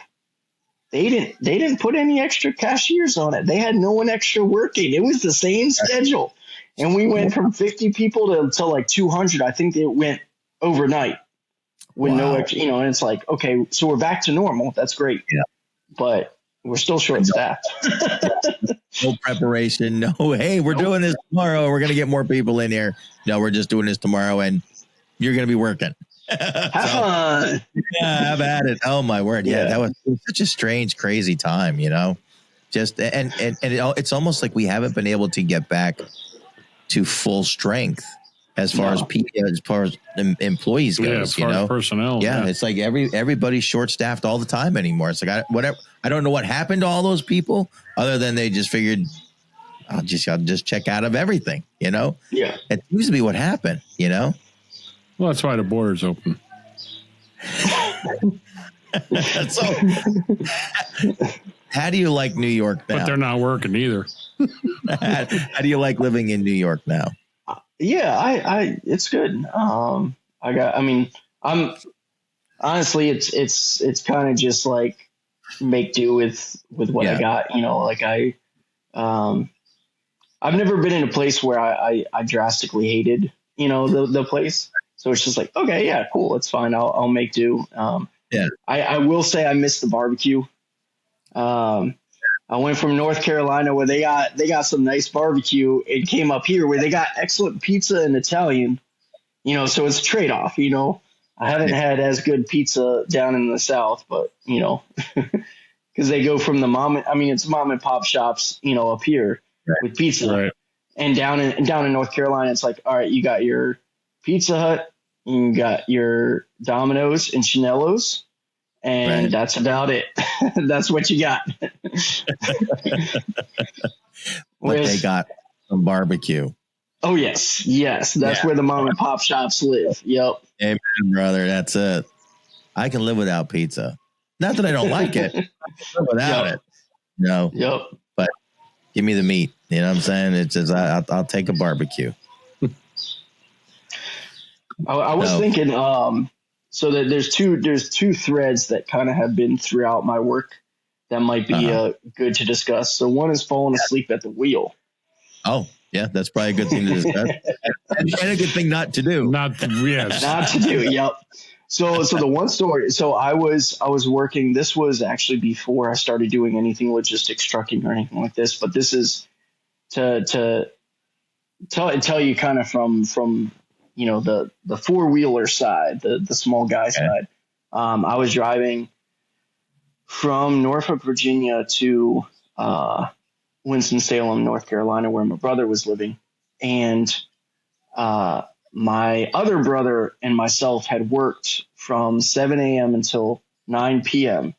they didn't put any extra cashiers on it. They had no one extra working. It was the same schedule. And we went from 50 people to like 200. I think it went overnight with no extra, and it's like, okay, so we're back to normal. That's great. Yeah. But we're still short staffed. No preparation. No, hey, we're doing this tomorrow. We're going to get more people in here. No, we're just doing this tomorrow, and you're going to be working. Have fun. Yeah, have at it. Oh my word. Yeah, that was such a strange, crazy time, just, and it's almost like we haven't been able to get back to full strength as far as employees goes, as far as personnel. Yeah, it's like everybody's short staffed all the time anymore. It's like I don't know what happened to all those people, other than they just figured I'll just check out of everything. Yeah, it seems to be what happened. Well, that's why the border's open. So, how do you like New York now? But they're not working either. How do you like living in New York now? Yeah, it's good. I'm honestly, it's kind of just like make do with what I got. I've never been in a place where I drastically hated, the place. So it's just like, okay, yeah, cool. It's fine. I'll make do. I will say I miss the barbecue. I went from North Carolina where they got some nice barbecue and came up here where they got excellent pizza and Italian, so it's a trade off, I haven't had as good pizza down in the South, but, because they go from it's mom and pop shops, up here with pizza. Right. And down in North Carolina, it's like, all right, you got your Pizza Hut, you got your Domino's and Chanello's, and that's about it. That's what you got. But they got some barbecue. Oh, yes. That's where the mom and pop shops live. Yep. Amen, brother. That's it. I can live without pizza. Not that I don't like it. I can live without it. No. Yep. But give me the meat. You know what I'm saying? It's just I'll take a barbecue. I was thinking, so that there's two threads that kind of have been throughout my work that might be good to discuss. So one is falling asleep at the wheel. Oh, yeah, that's probably a good thing to discuss, and a good thing not to do. Not to do. Yep. So the one story. So I was working. This was actually before I started doing anything logistics, trucking, or anything like this. But this is to tell you kind of from the four-wheeler side, the small guy side. I was driving from Norfolk, Virginia to Winston-Salem, North Carolina, where my brother was living. And my other brother and myself had worked from 7 a.m. until 9 p.m.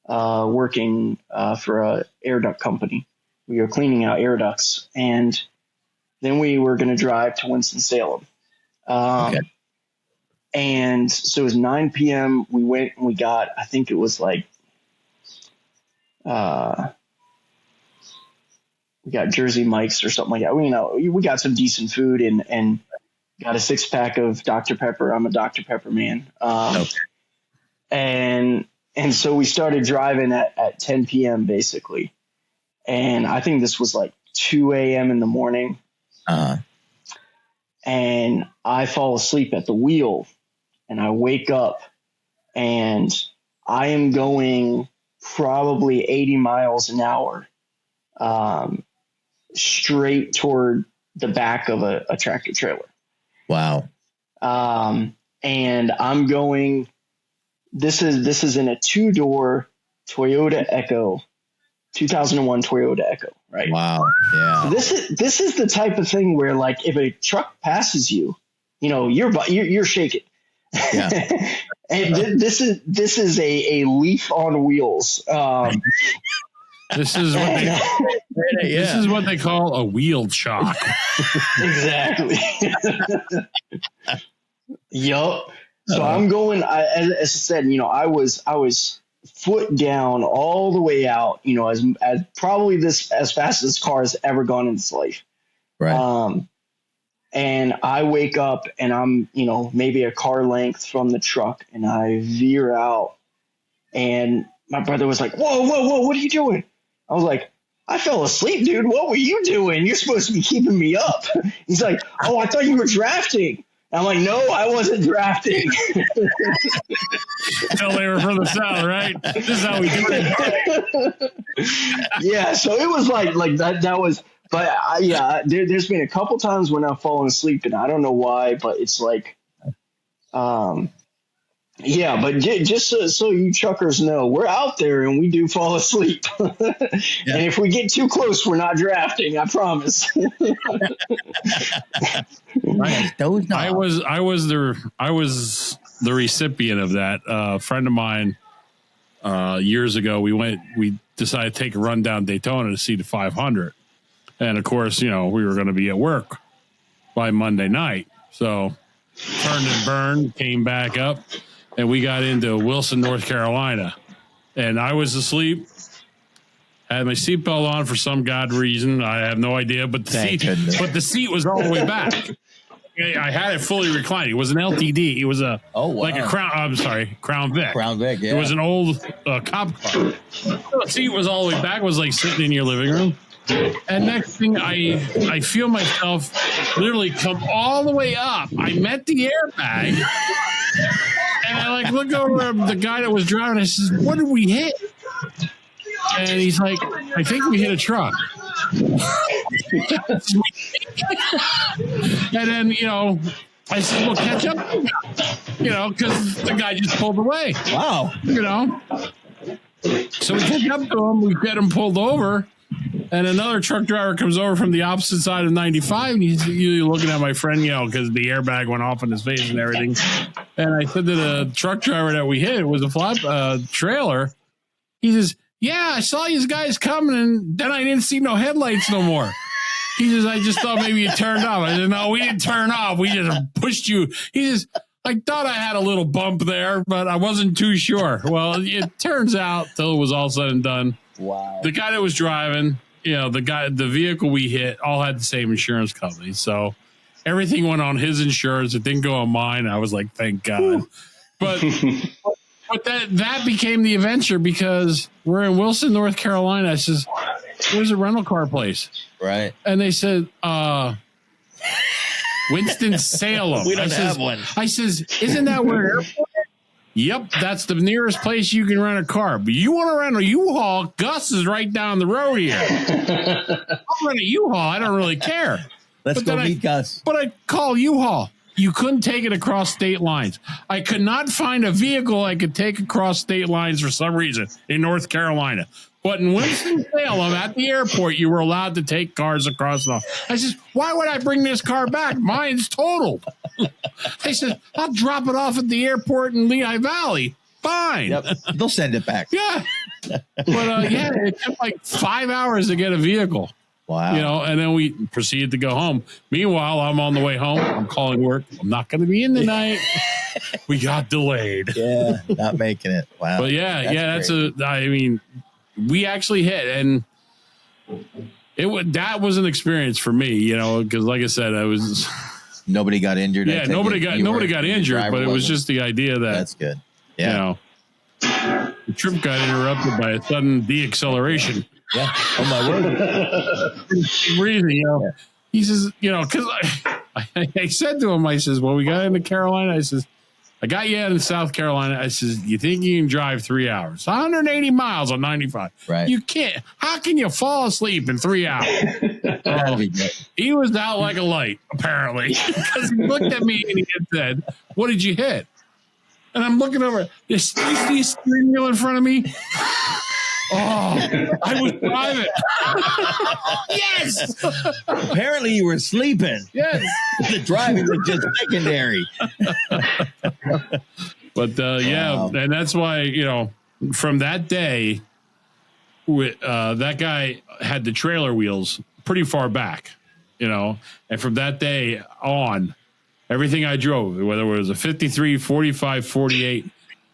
Working for a air duct company. We were cleaning out air ducts. And then we were going to drive to Winston-Salem. And so it was 9 p.m. We went and we got, I think it was like, we got Jersey Mike's or something like that. We got some decent food and got a 6-pack of Dr. Pepper. I'm a Dr. Pepper man. And so we started driving at 10 p.m. basically. And I think this was like 2 a.m. in the morning. And I fall asleep at the wheel and I wake up and I am going probably 80 miles an hour, straight toward the back of a tractor trailer. Wow. And I'm going, this is in a 2-door Toyota Echo, 2001 Toyota Echo, right? Wow. Yeah. So this is the type of thing where, like, if a truck passes you, you're shaking. Yeah. And this is a leaf on wheels. This is what they call a wheeled shock. Exactly. Yup. So I'm going. As I said, I was foot down all the way out. As probably as fast as this car has ever gone in its life. Right. And I wake up and I'm maybe a car length from the truck, and I veer out. And my brother was like, "Whoa, what are you doing?" I was like, "I fell asleep, dude. What were you doing? You're supposed to be keeping me up." He's like, "Oh, I thought you were drafting." I'm like, "No, I wasn't drafting." Until they were from the South, right? This is how we do it. Yeah, so it was like that was, but there's been a couple times when I've fallen asleep, and I don't know why, but it's like, Yeah, but just so you truckers know, we're out there and we do fall asleep. And if we get too close, we're not drafting. I promise. I was the recipient of that. A friend of mine years ago, we decided to take a run down Daytona to see the 500, and of course, we were going to be at work by Monday night, so turned and burned, came back up, and we got into Wilson, North Carolina, and I was asleep. Had my seatbelt on for some god reason. I have no idea, but the seat was all the way back. I had it fully reclined. It was an LTD. It was like a Crown. I'm sorry, Crown Vic. Crown Vic. Yeah. It was an old cop car. The seat was all the way back. It was like sitting in your living room. And next thing, I feel myself literally come all the way up. I met the airbag, and I look over at the guy that was driving. I says, "What did we hit?" And he's like, "I think we hit a truck." And then, I said, "Well, catch up," because the guy just pulled away. Wow. So we catch up to him. We get him pulled over. And another truck driver comes over from the opposite side of 95, and he's looking at my friend, because the airbag went off in his face and everything. And I said to the truck driver that we hit, it was a trailer. He says, "Yeah, I saw you guys coming, and then I didn't see no headlights no more." He says, "I just thought maybe you turned off." I said, "No, we didn't turn off. We just pushed you." He says, "I thought I had a little bump there, but I wasn't too sure." Well, it turns out, till it was all said and done, wow, the guy that was driving, the vehicle we hit all had the same insurance company. So everything went on his insurance. It didn't go on mine. I was like, thank God. But that became the adventure, because we're in Wilson, North Carolina. I says, "There's a rental car place." Right. And they said, Winston-Salem. We don't have one. I says, "Isn't that where airport is?" "Yep, that's the nearest place you can rent a car. But you want to rent a U-Haul? Gus is right down the road here." "I'll rent a U-Haul. I don't really care." Let's go meet Gus. But I call U-Haul. You couldn't take it across state lines. I could not find a vehicle I could take across state lines for some reason in North Carolina. But in Winston-Salem, at the airport, you were allowed to take cars across the. I says, "Why would I bring this car back? Mine's totaled." They said, "I'll drop it off at the airport in Lehigh Valley." Fine. Yep. They'll send it back. Yeah. But it took like 5 hours to get a vehicle. Wow. And then we proceeded to go home. Meanwhile, I'm on the way home. I'm calling work. I'm not going to be in tonight. We got delayed. Yeah, not making it. Wow. But we actually hit, and that was an experience for me, because like I said, I was nobody got injured. Yeah, nobody got injured, but it was just the idea that that's good. Yeah. The trip got interrupted by a sudden deacceleration. Yeah. Oh my word. Reason, He says, because I said to him, I says, "Well, we got into Carolina." I says, "I got you out in South Carolina." I says, "You think you can drive 3 hours? 180 miles on 95. Right. You can't. How can you fall asleep in 3 hours?" He was out like a light, apparently, because he looked at me and he said, "What did you hit?" And I'm looking over. You see a steering wheel in front of me? Oh, I was driving. Yes. Apparently you were sleeping. Yes. The driving was just secondary. But Wow. And that's why, from that day, that guy had the trailer wheels pretty far back, and from that day on, everything I drove, whether it was a 53, 45, 48,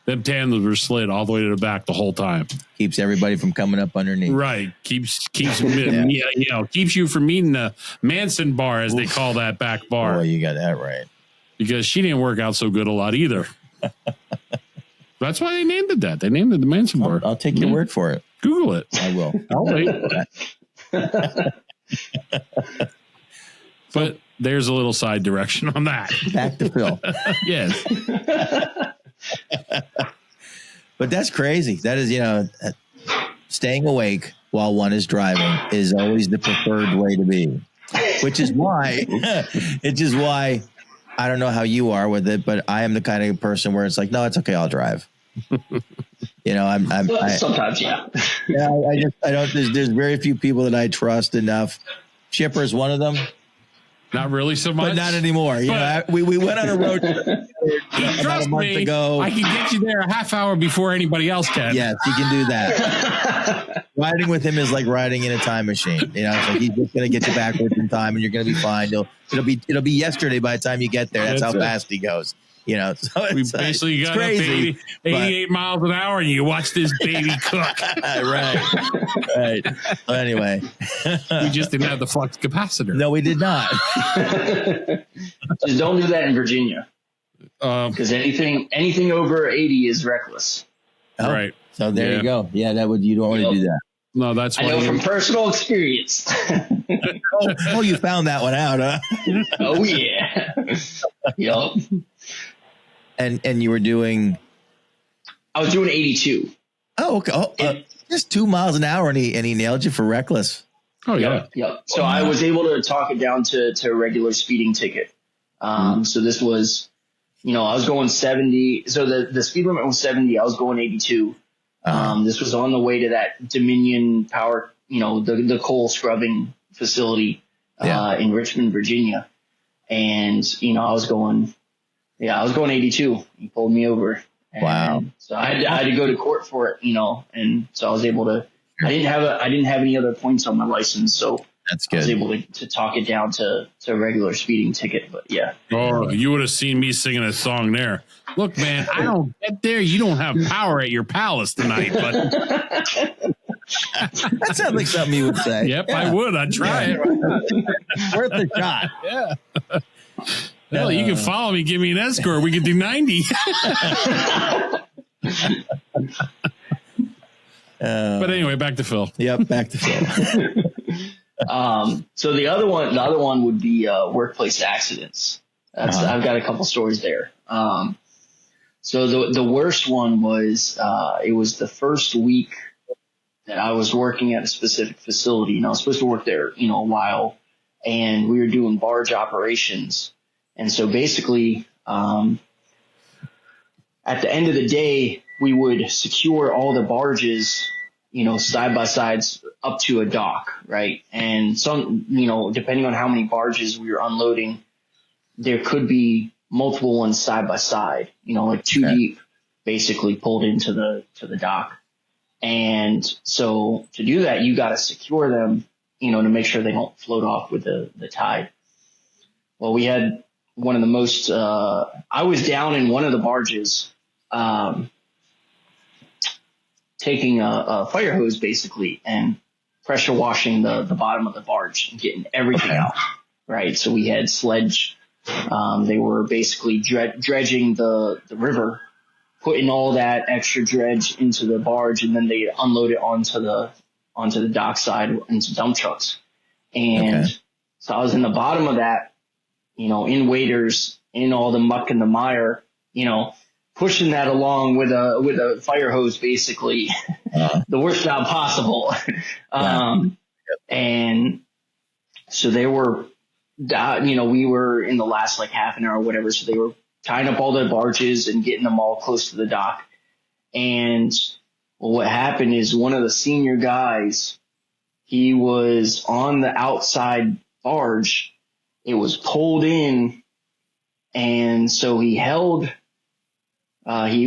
them tandems were slid all the way to the back the whole time. Keeps everybody from coming up underneath. Right. Keeps keeps you from meeting the Manson bar, as they call that back bar. Boy, you got that right. Because she didn't work out so good a lot either. That's why they named it that. They named it the Manson bar. I'll take your word for it. Google it. I will. I'll wait. But there's a little side direction on that. Back to Phil. Yes. But that's crazy. That is, staying awake while one is driving is always the preferred way to be. Which is why I don't know how you are with it, but I am the kind of person where it's like, no, it's okay, I'll drive. You know, sometimes, yeah. Yeah, I don't. There's very few people that I trust enough. Chipper is one of them. Not really so much, but not anymore. You know, we went on a road trip about a month ago. I can get you there a half hour before anybody else can. Yes, you can do that. Riding with him is like riding in a time machine. You know, it's like he's just going to get you backwards in time, and you're going to be fine. It'll be yesterday by the time you get there. That's how fast he goes. You know, so we basically got crazy, up 88 miles an hour, and you watch this baby cook. right. Well, anyway, we just didn't have the flux capacitor. No, we did not. Just don't do that in Virginia, because anything over 80 is reckless. Oh, right. So there you go. Yeah, you don't want to do that. No, that's I know from personal experience. oh, you found that one out, huh? Oh yeah. Yup. And you were doing? I was doing 82. Oh, okay. Just 2 miles an hour, and he nailed you for reckless. Oh yeah. Yep. So I was able to talk it down to a regular speeding ticket. So this was, I was going 70. So the speed limit was 70. I was going 82. This was on the way to that Dominion Power, the coal scrubbing facility in Richmond, Virginia. And, I was going 82. He pulled me over. Wow. So I had to go to court for it, and so I was able to, I didn't have any other points on my license. So that's good. I was able to talk it down to a regular speeding ticket, but yeah. Oh, you would have seen me singing a song there. Look, man, I don't get there. You don't have power at your palace tonight, but that sounds like something you would say. Yep, yeah. I would. I'd try it. Worth a shot. Yeah. Hell, you can follow me, give me an escort. We could do 90. But anyway, back to Phil. Yep, back to Phil. So the other one would be workplace accidents. I've got a couple stories there. So the worst one was it was the first week that I was working at a specific facility, and I was supposed to work there, a while, and we were doing barge operations. And so basically, at the end of the day, we would secure all the barges, side by sides up to a dock, right? And some, depending on how many barges we were unloading, there could be multiple ones side by side, like two deep, basically pulled into the dock. And so to do that, you got to secure them, to make sure they don't float off with the tide. Well, we had one of the most, I was down in one of the barges, taking a fire hose basically and pressure washing the bottom of the barge and getting everything out. Right. So we had sledge. They were basically dredging the river, putting all that extra dredge into the barge, and then they unload it onto the dockside into dump trucks. And so I was in the bottom of that, in waders, in all the muck and the mire, pushing that along with a fire hose, basically, the worst job possible. And so they were, we were in the last like half an hour or whatever. So they were tying up all the barges and getting them all close to the dock. And what happened is one of the senior guys, he was on the outside barge. It was pulled in. And so he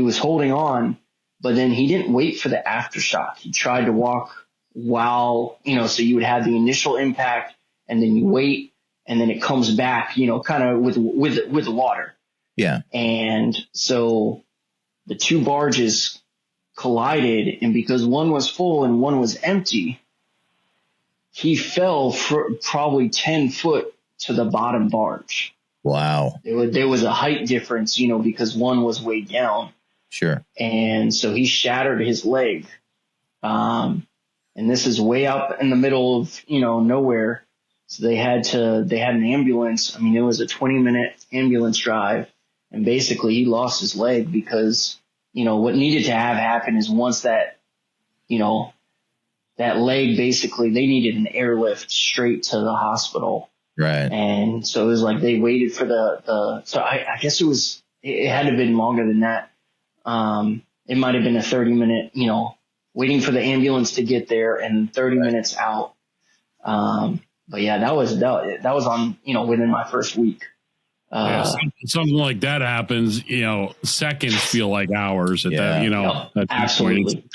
was holding on, but then he didn't wait for the aftershock. He tried to walk while, so you would have the initial impact and then you wait and then it comes back, kind of with the water. Yeah. And so the two barges collided, and because one was full and one was empty, he fell for probably 10 foot to the bottom barge. Wow. There was a height difference, because one was way down. Sure. And so he shattered his leg. And this is way up in the middle of, nowhere. So they had an ambulance. I mean, it was a 20-minute ambulance drive. And basically he lost his leg because, what needed to have happen is once that, that leg, basically they needed an airlift straight to the hospital. Right. And so it was like they waited for so I guess it had to have been longer than that. It might have been a 30-minute, waiting for the ambulance to get there and 30 minutes out. But yeah, that was on, within my first week. Something like that happens, seconds feel like hours at that, at absolutely. Point.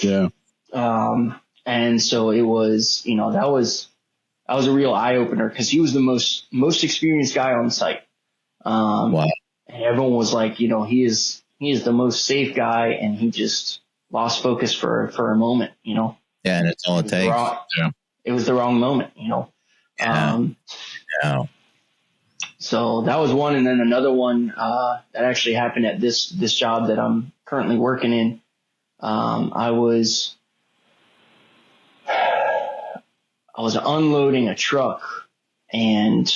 Yeah. And so it was, that was a real eye opener because he was the most experienced guy on site. Wow. And everyone was like, he is the most safe guy, and he just lost focus for a moment, Yeah, and it's all it takes. It was the wrong moment, Yeah. So that was one, and then another one that actually happened at this job that I'm currently working in. I was unloading a truck, and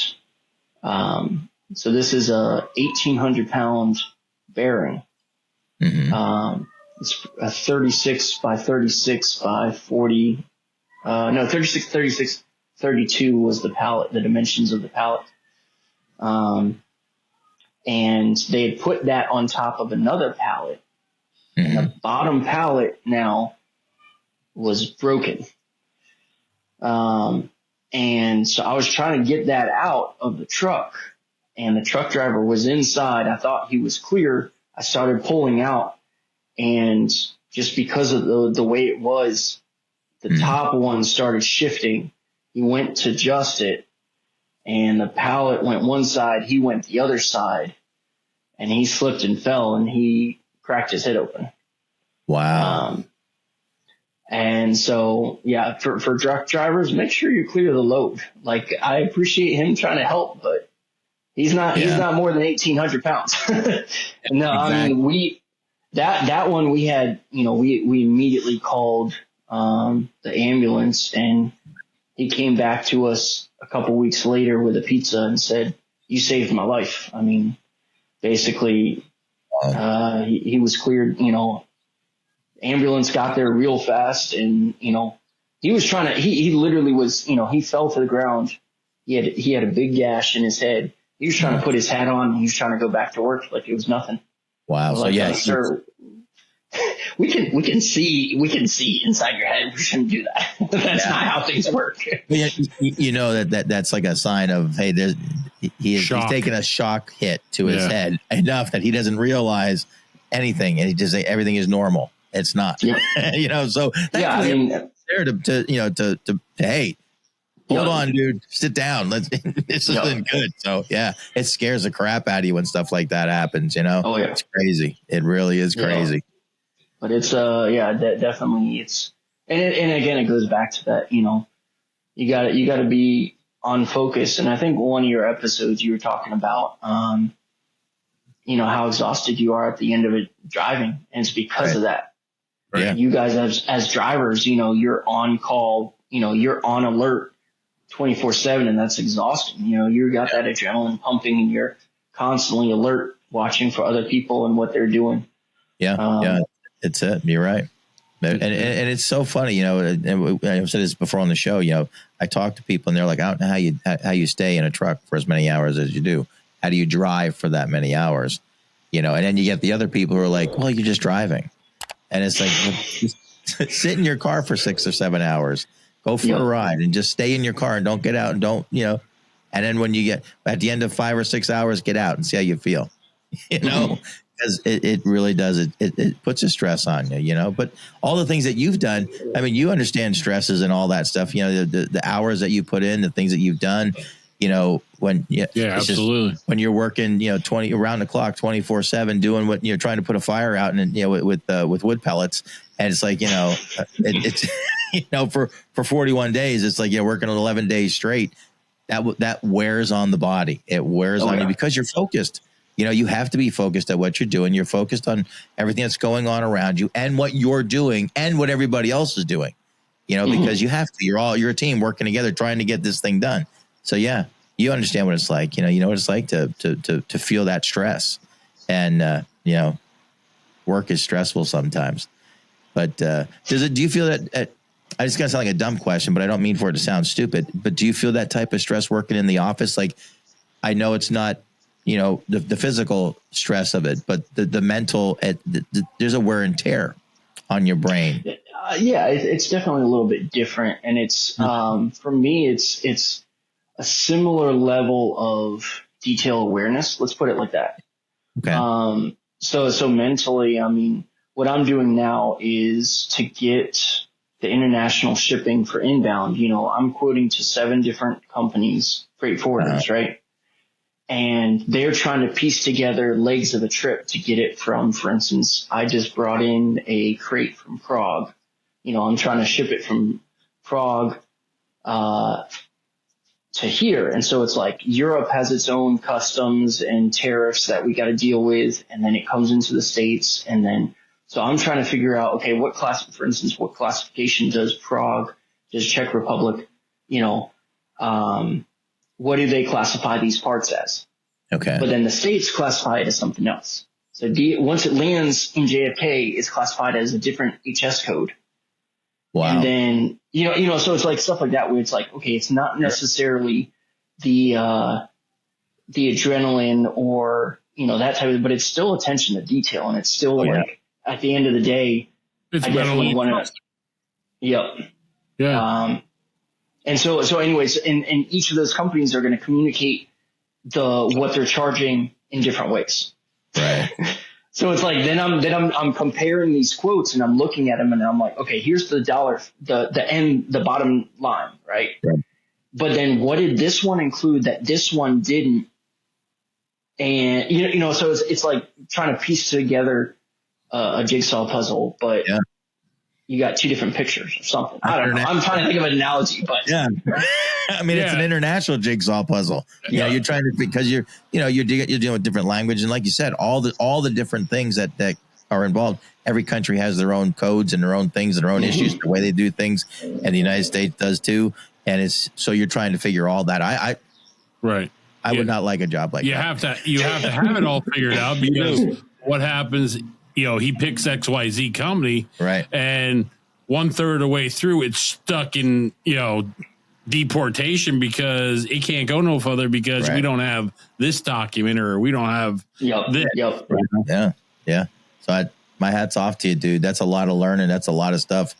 so this is a 1,800-pound bearing. Mm-hmm. It's a 36 by 36 by 40. 36, 36, 32 was the pallet, the dimensions of the pallet. And they had put that on top of another pallet, and the bottom pallet now was broken. And so I was trying to get that out of the truck, and the truck driver was inside. I thought he was clear. I started pulling out, and just because of the way it was, the top one started shifting. He went to adjust it, and the pallet went one side, he went the other side, and he slipped and fell, and he cracked his head open. Wow. And so, yeah, for truck drivers, make sure you clear the load. Like, I appreciate him trying to help, but he's not more than 1,800 pounds. No, I mean, that one we had, we immediately called, the ambulance, and he came back to us a couple weeks later with a pizza and said, "You saved my life." I mean, basically, he was cleared, ambulance got there real fast, and, he was trying to, he literally was, he fell to the ground. He had a big gash in his head. He was trying to put his hat on. He was trying to go back to work like it was nothing. Wow. So like, yeah, sir, we can see inside your head. We shouldn't do that. That's not how things work. Yeah, that's like a sign of, hey, he's taking a shock hit to his head enough that he doesn't realize anything, and he just say everything is normal. It's not. So there to hey, hold on, dude, sit down. This isn't good. So yeah, it scares the crap out of you when stuff like that happens. Oh yeah, it's crazy. It really is crazy. But it's definitely it's and again it goes back to that, you got to be on focus. And I think one of your episodes you were talking about how exhausted you are at the end of it driving, and it's because of that. Right. Yeah. You guys as drivers, you're on call, you're on alert 24/7, and that's exhausting. You got that adrenaline pumping, and you're constantly alert, watching for other people and what they're doing. Yeah. It's it. You're right. And it's so funny, and I've said this before on the show, I talk to people and they're like, I don't know how you stay in a truck for as many hours as you do. How do you drive for that many hours? And then you get the other people who are like, well, you're just driving. And it's like, just sit in your car for 6 or 7 hours, go for a ride, and just stay in your car and don't get out, and don't, and then when you get at the end of 5 or 6 hours, get out and see how you feel, because it really does. It puts a stress on you, but all the things that you've done, I mean, you understand stresses and all that stuff, the hours that you put in, the things that you've done, when absolutely. When you're working, 20 around the clock, 24/7, doing what you're trying to put a fire out, and with wood pellets, and it's like it's for 41 days, it's like working on 11 days straight. That wears on the body. It wears on you because you're focused. You have to be focused at what you're doing. You're focused on everything that's going on around you and what you're doing and what everybody else is doing. Because you have to. You're a team working together trying to get this thing done. So yeah, you understand what it's like. You know what it's like to feel that stress, and work is stressful sometimes. But do you feel that I just gotta sound like a dumb question, but I don't mean for it to sound stupid. But do you feel that type of stress working in the office? Like, I know it's not, the physical stress of it, but the mental, there's a wear and tear on your brain. Yeah, it's definitely a little bit different. And it's, for me, it's a similar level of detail awareness. Let's put it like that. Okay. So mentally, I mean, what I'm doing now is to get the international shipping for inbound. I'm quoting to 7 different companies, freight forwarders, right? And they're trying to piece together legs of a trip to get it from, for instance, I just brought in a crate from Prague. I'm trying to ship it from Prague, to here. And so it's like Europe has its own customs and tariffs that we got to deal with. And then it comes into the States. And then, so I'm trying to figure out, okay, what classification does Prague, does Czech Republic, what do they classify these parts as? Okay. But then the States classify it as something else. So once it lands in JFK, it's classified as a different HS code. Wow. And then, so it's like stuff like that where it's like, okay, it's not necessarily the adrenaline or, that type of, but it's still attention to detail. And it's still like, at the end of the day, It's I definitely want to, yep. Yeah. And so anyways, and each of those companies are going to communicate what they're charging in different ways. Right. So it's like, then I'm comparing these quotes and I'm looking at them and I'm like, okay, here's the dollar, the bottom line. Right. But then what did this one include that this one didn't? And, so it's like trying to piece together a jigsaw puzzle, but you got 2 different pictures or something. I don't know. I'm trying to think of an analogy, but I mean, it's an international jigsaw puzzle. You're trying to, because you're dealing with different language. And like you said, all the different things that are involved. Every country has their own codes and their own things and their own issues, the way they do things. And the United States does too. And so you're trying to figure all that. I would not like a job like that. You have to have it all figured out, because what happens, he picks XYZ company, right? And 1/3 of the way through, it's stuck in, deportation because it can't go no further because we don't have this document or we don't have this. Yeah. So my hat's off to you, dude. That's a lot of learning. That's a lot of stuff,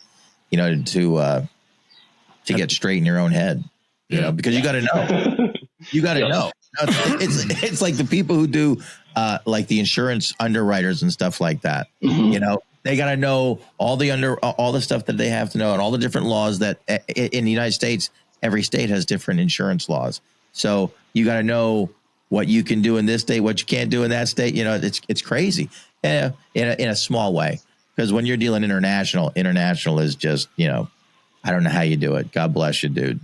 to get straight in your own head, because you got to know. You got to know. It's like the people who do like the insurance underwriters and stuff like that. They got to know all the stuff that they have to know and all the different laws that in the United States, every state has different insurance laws. So you got to know what you can do in this state, what you can't do in that state. It's crazy in a small way, because when you're dealing international is just, I don't know how you do it. God bless you, dude.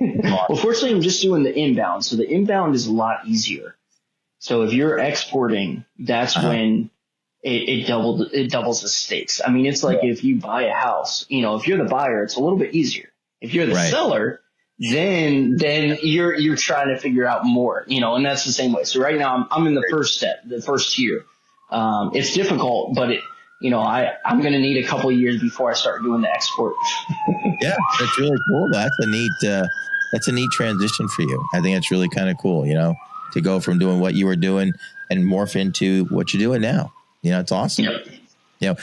Well, fortunately, I'm just doing the inbound. So the inbound is a lot easier. So if you're exporting, that's when it doubles the stakes. I mean, it's like if you buy a house, if you're the buyer, it's a little bit easier. If you're the seller, then you're trying to figure out more, and that's the same way. So right now I'm in the first step, the first tier. It's difficult, but I'm going to need a couple of years before I start doing the export. Yeah, that's really cool. That's a neat transition for you. I think it's really kind of cool, to go from doing what you were doing and morph into what you're doing now. It's awesome. Yep.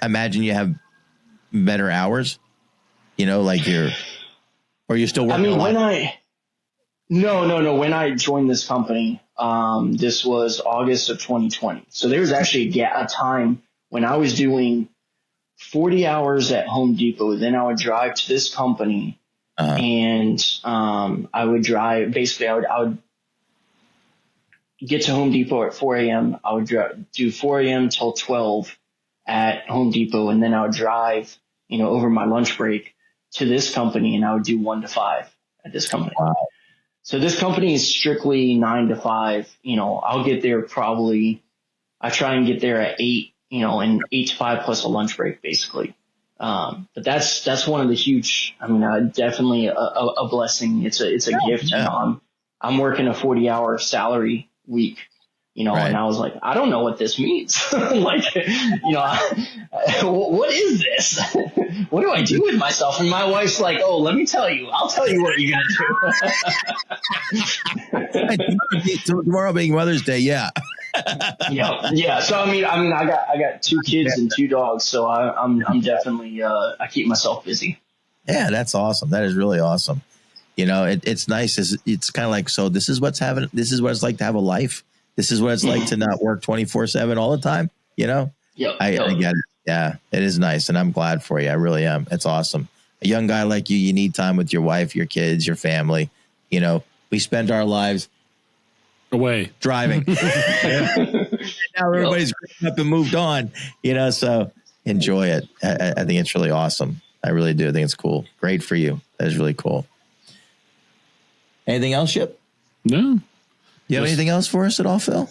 Imagine you have better hours, like you're still working. I mean, No. When I joined this company, this was August of 2020. So there was actually a time when I was doing 40 hours at Home Depot. Then I would drive to this company and I would drive. Basically, I would get to Home Depot at 4 a.m. I would do 4 a.m. till 12 at Home Depot. And then I would drive, over my lunch break to this company, and I would do 1 to 5 at this company. Wow. So this company is strictly 9 to 5. I'll get there I try and get there at 8, and 8 to 5 plus a lunch break, basically. But that's one of the huge, definitely a blessing. It's a gift. I'm working a 40-hour salary week. Right. and I was like, I don't know what this means. Like, what is this? What do I do with myself? And my wife's like, oh, let me tell you. I'll tell you what you're going to do. Tomorrow being Mother's Day. Yeah. Yeah. So, I mean, I got 2 kids and 2 dogs. So I'm definitely, I keep myself busy. Yeah, that's awesome. That is really awesome. It's nice. It's kind of like, so this is what it's like to have a life. This is what it's like to not work 24/7 all the time. Yep. I get it. Yeah, it is nice. And I'm glad for you. I really am. It's awesome. A young guy like you need time with your wife, your kids, your family. We spend our lives away driving. Now everybody's grown up and moved on, so enjoy it. I think it's really awesome. I really do. I think it's cool. Great for you. That is really cool. Anything else, Chip? No. You have anything else for us at all, Phil?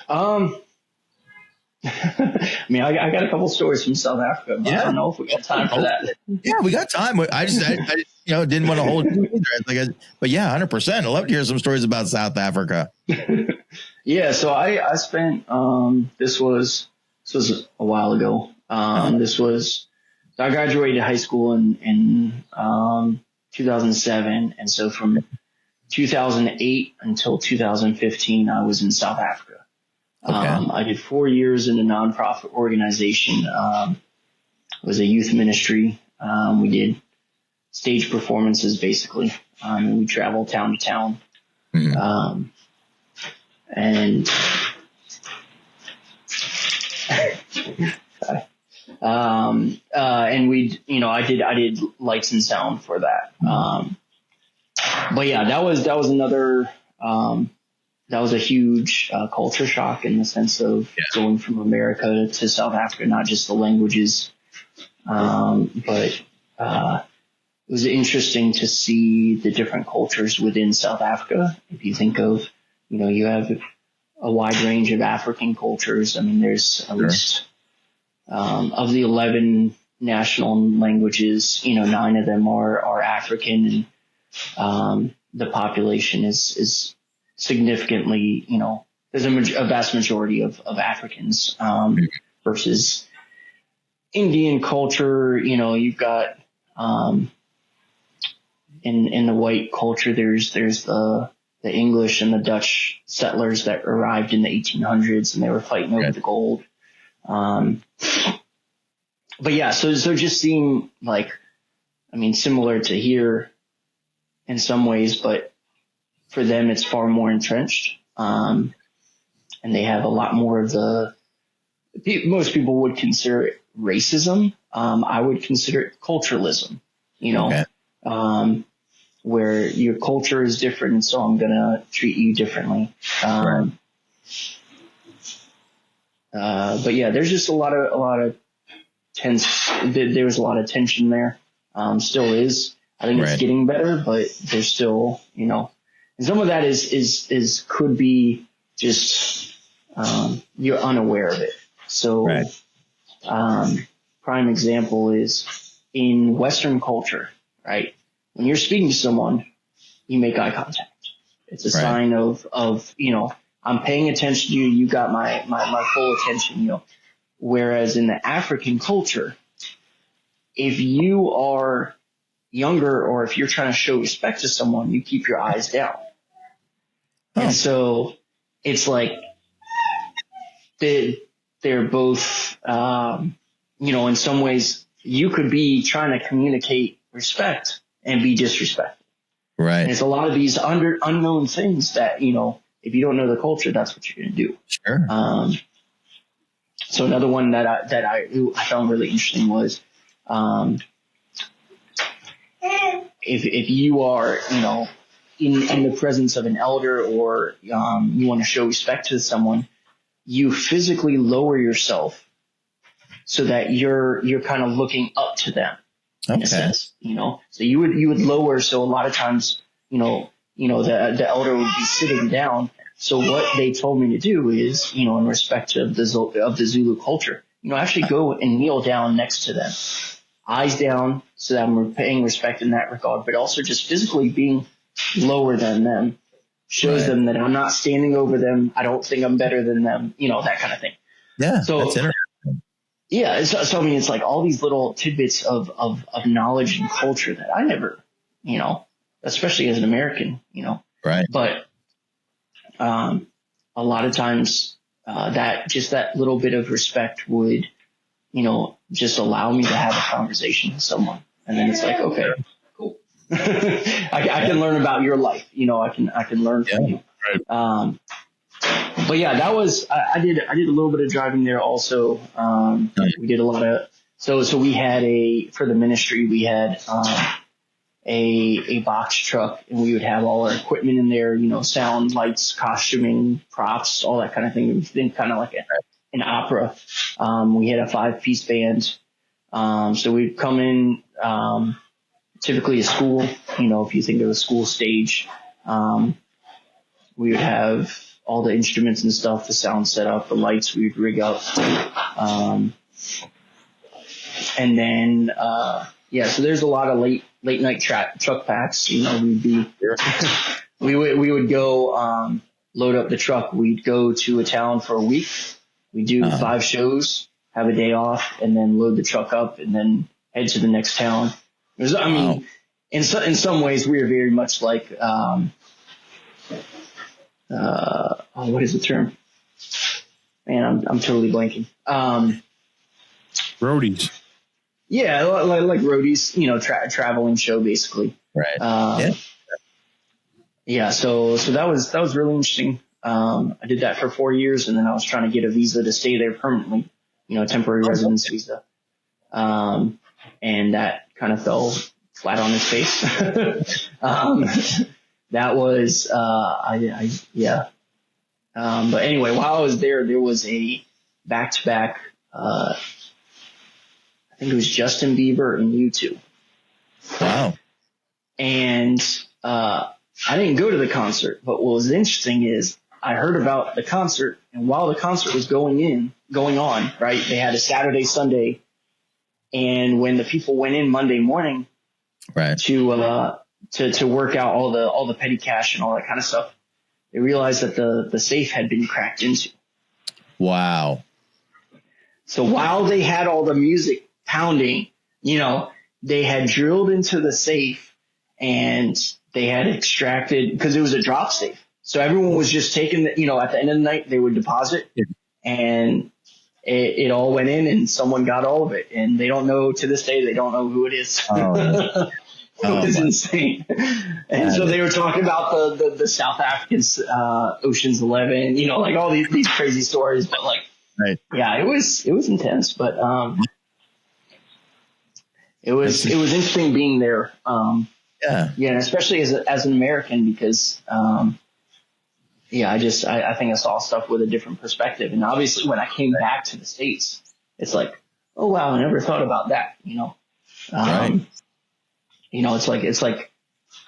I mean, I got a couple stories from South Africa, but I don't know if we got time for that. Yeah, we got time. I didn't want to hold it either. But yeah, 100%. I'd love to hear some stories about South Africa. Yeah, so I spent this was a while ago. I graduated high school in 2007, and so from 2008 until 2015, I was in South Africa. Okay. I did 4 years in a nonprofit organization. It was a youth ministry. We did stage performances, basically. And we traveled town to town. Mm-hmm. And we, I did lights and sound for that. But yeah, that was another, that was a huge culture shock in the sense of going from America to South Africa, not just the languages, but it was interesting to see the different cultures within South Africa. If you think of, you have a wide range of African cultures. I mean, there's at least of the 11 national languages, 9 of them are African, and the population is significantly, there's a vast majority of Africans versus Indian culture. You've got in the white culture, there's the English and the Dutch settlers that arrived in the 1800s, and they were fighting over the gold. But yeah, so just seeing similar to here in some ways, but for them it's far more entrenched. And they have a lot more of most people would consider it racism. I would consider it culturalism, where your culture is different, so I'm going to treat you differently. But yeah, there's just a lot of tense. There was a lot of tension there. Still is. I think it's getting better, but there's still, and some of that is could be just, you're unaware of it. So, prime example is in Western culture, right? When you're speaking to someone, you make eye contact. It's a sign of, I'm paying attention to you. You got my full attention, Whereas in the African culture, if you are younger or if you're trying to show respect to someone, you keep your eyes down. And so it's like they're both, in some ways you could be trying to communicate respect and be disrespectful. Right. And it's a lot of these unknown things that, if you don't know the culture, that's what you're going to do. Sure. So another one that I found really interesting was, if you are, in the presence of an elder or, you want to show respect to someone, you physically lower yourself so that you're kind of looking up to them in a sense, so you would lower. So a lot of times, the elder would be sitting down. So what they told me to do is, in respect of the Zulu culture, actually go and kneel down next to them, eyes down, so that I'm paying respect in that regard, but also just physically being lower than them shows them that I'm not standing over them. I don't think I'm better than them, that kind of thing. Yeah. So, that's interesting. yeah. So, I mean, it's like all these little tidbits of knowledge and culture that I never, especially as an American, Right. But a lot of times that little bit of respect would, just allow me to have a conversation with someone. And then it's like, okay, cool. I can learn about your life. I can learn from you. Right. But yeah, that was, I did a little bit of driving there also. We did a lot of, so we had for the ministry, we had, a box truck, and we would have all our equipment in there, sound, lights, costuming, props, all that kind of thing. It was kind of like an opera. We had a 5-piece band. So we'd come in, typically a school, if you think of a school stage, we would have all the instruments and stuff, the sound set up, the lights we'd rig up. And then, so there's a lot of late night truck packs. We would go, load up the truck. We'd go to a town for a week. We do 5 shows, have a day off, and then load the truck up and then head to the next town. In some ways we are very much like, what is the term? Man, I'm totally blanking. Roadies. Yeah, like roadies, traveling show basically. Right. Yeah. So that was really interesting. I did that for 4 years, and then I was trying to get a visa to stay there permanently, temporary residence visa. And that kind of fell flat on its face. That was, but anyway, while I was there was a back-to-back, I think it was Justin Bieber and U2. Wow. And, I didn't go to the concert, but what was interesting is I heard about the concert, and while the concert was going on, right, they had a Saturday, Sunday, and when the people went in Monday morning, right, to work out all the petty cash and all that kind of stuff, they realized that the safe had been cracked into. Wow. So while they had all the music pounding, they had drilled into the safe and they had extracted, because it was a drop safe. So everyone was just taking at the end of the night, they would deposit, and it all went in, and someone got all of it. And they don't know, to this day, they don't know who it is. Oh. It was insane. And so they were talking about the South Africans, Ocean's 11, like all these crazy stories. But right. Yeah, it was intense, but it was interesting being there. Yeah, and especially as an American, because I think I saw stuff with a different perspective. And obviously when I came back to the States, it's like, oh wow, I never thought about that, right. It's like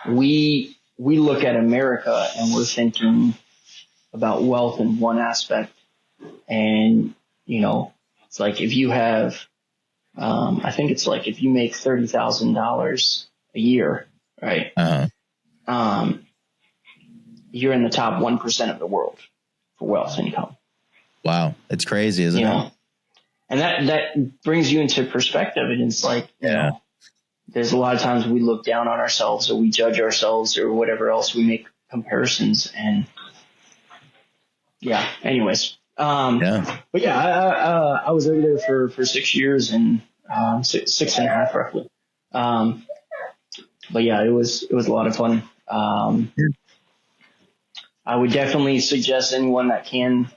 we look at America and we're thinking about wealth in one aspect. And, it's like if you have, I think it's like if you make $30,000 a year, right? Uh-huh. You're in the top 1% of the world for wealth income. Wow. It's crazy, isn't it? And that brings you into perspective. And it's like, there's a lot of times we look down on ourselves, or we judge ourselves, or whatever else. We make comparisons, and anyways. But I was over there for 6 years, and 6.5 roughly. But it was a lot of fun. I would definitely suggest anyone that can,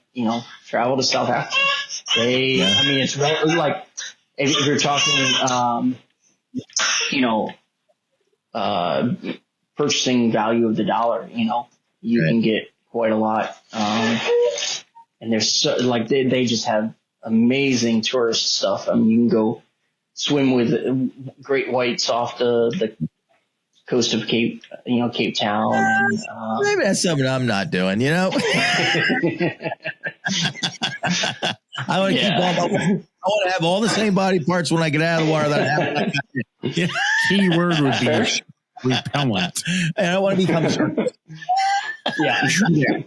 travel to South Africa. It's like, if you're talking, purchasing value of the dollar, you can get quite a lot. And there's they just have amazing tourist stuff. I mean, you can go swim with great whites off the coast of Cape Town. And, maybe that's something I'm not doing, I want to keep I want to have all the same body parts when I get out of the water that I have. Key word would be repellent. And I want to become Yeah. You're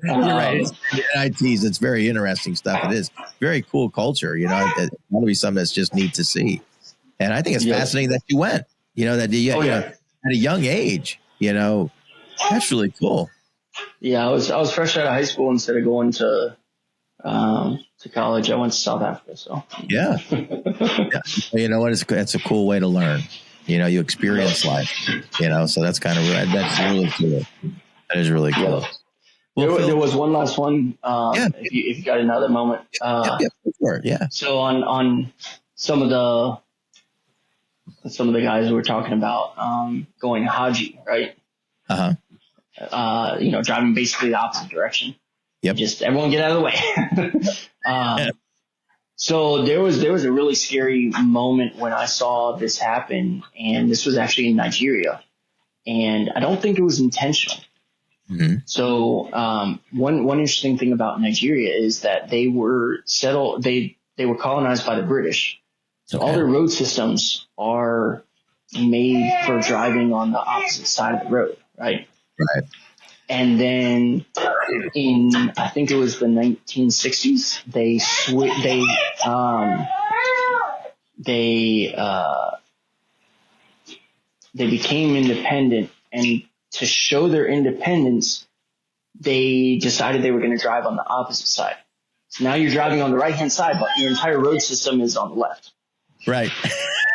right. It's very interesting stuff. It is very cool culture. You know, it ought to be something that's just neat to see. And I think it's fascinating that you went. You know, that you know, at a young age. You know, that's really cool. Yeah, I was fresh out of high school. Instead of going to college, I went to South Africa. So yeah. You know what? It's a cool way to learn. You know, you experience life. You know, so that's that's really cool. That is really cool. Yeah. Well, there was one last one. If you got another moment. Sure. Yeah. So on some of the guys were talking about going Haji, right? You know, driving basically the opposite direction. Yep. Just everyone get out of the way. So there was a really scary moment when I saw this happen, and this was actually in Nigeria, and I don't think it was intentional. Mm-hmm. So one interesting thing about Nigeria is that they were settled. They were colonized by the British. So all their road systems are made for driving on the opposite side of the road, right? Right. And then in, I think it was the 1960s, they became independent, and to show their independence, they decided they were going to drive on the opposite side. So now you're driving on the right hand side, but your entire road system is on the left. Right.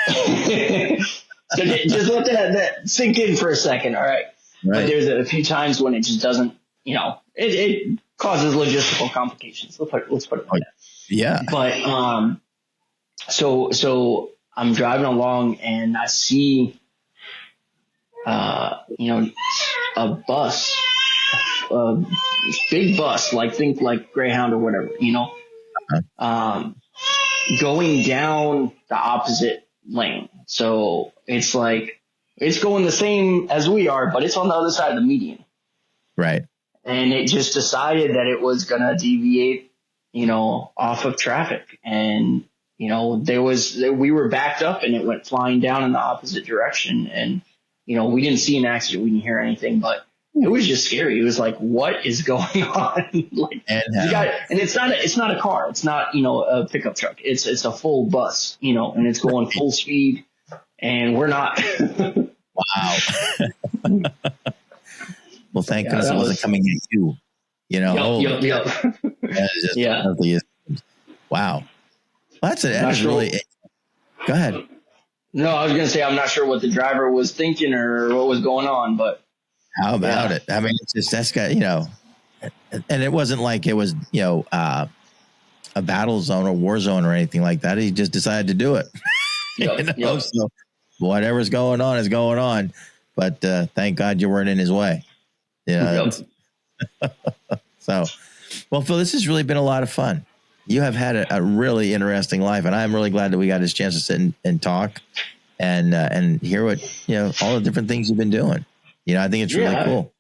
So just let that sink in for a second. All right. But there's a few times when it just doesn't, you know, it causes logistical complications. Let's put it like that. Yeah. But so I'm driving along and I see, you know, a bus, a big bus, think like Greyhound or whatever, you know, going down the opposite lane. So it's like, it's going the same as we are, but it's on the other side of the median. Right. And it just decided that it was going to deviate, you know, off of traffic. And, you know, we were backed up and it went flying down in the opposite direction. And, you know, we didn't see an accident. We didn't hear anything, but it was just scary. It was like, what is going on? And it's not a car. It's not, you know, a pickup truck. It's a full bus, you know, and it's going full speed and we're not. Wow. Well, thank goodness it wasn't coming at you. You know. Yep. Wow. Well, that's really. Go ahead. No, I was going to say I'm not sure what the driver was thinking or what was going on, but how about it? I mean, it's just that's got, you know, and it wasn't like it was, you know, a battle zone or war zone or anything like that. He just decided to do it. So whatever's going on is going on, but thank God you weren't in his way. Yeah. So, well, Phil, this has really been a lot of fun. You have had a really interesting life, and I'm really glad that we got this chance to sit and talk and hear what, you know, all the different things you've been doing. You know, I think it's really cool.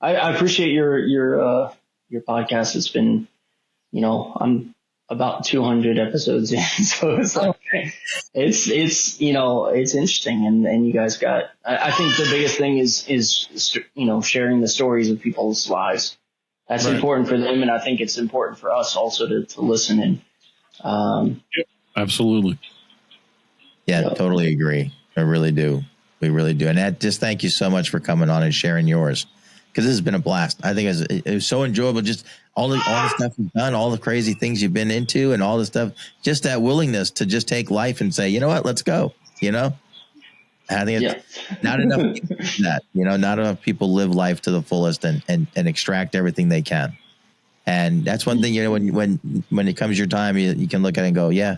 I appreciate your podcast. It's been, you know, I'm about 200 episodes in, so it's like, it's, you know, it's interesting. And you guys I think the biggest thing is, you know, sharing the stories of people's lives. That's important for them. And I think it's important for us also to listen and, absolutely. Yeah, totally agree. I really do. We really do. And Ed, just thank you so much for coming on and sharing yours, because this has been a blast. I think it was so enjoyable. Just all the stuff you've done, all the crazy things you've been into, and all the stuff. Just that willingness to just take life and say, you know what, let's go. You know, I think it's not enough people do that. You know, not enough people live life to the fullest and extract everything they can. And that's one thing. You know, when it comes your time, you can look at it and go, yeah,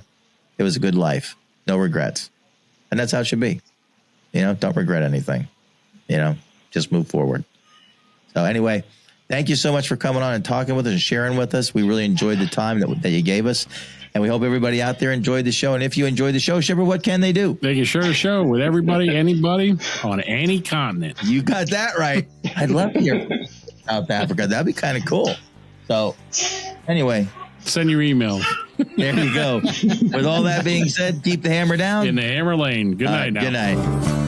it was a good life, no regrets, and that's how it should be. You know, don't regret anything. You know, just move forward. So anyway, thank you so much for coming on and talking with us and sharing with us. We really enjoyed the time that you gave us. And we hope everybody out there enjoyed the show. And if you enjoyed the show, Shipper, what can they do? They can share a show with everybody, anybody on any continent. You got that right. I'd love to hear from South Africa. That'd be kind of cool. So anyway. Send your emails. There you go. With all that being said, keep the hammer down. In the hammer lane. Good night now. Good night.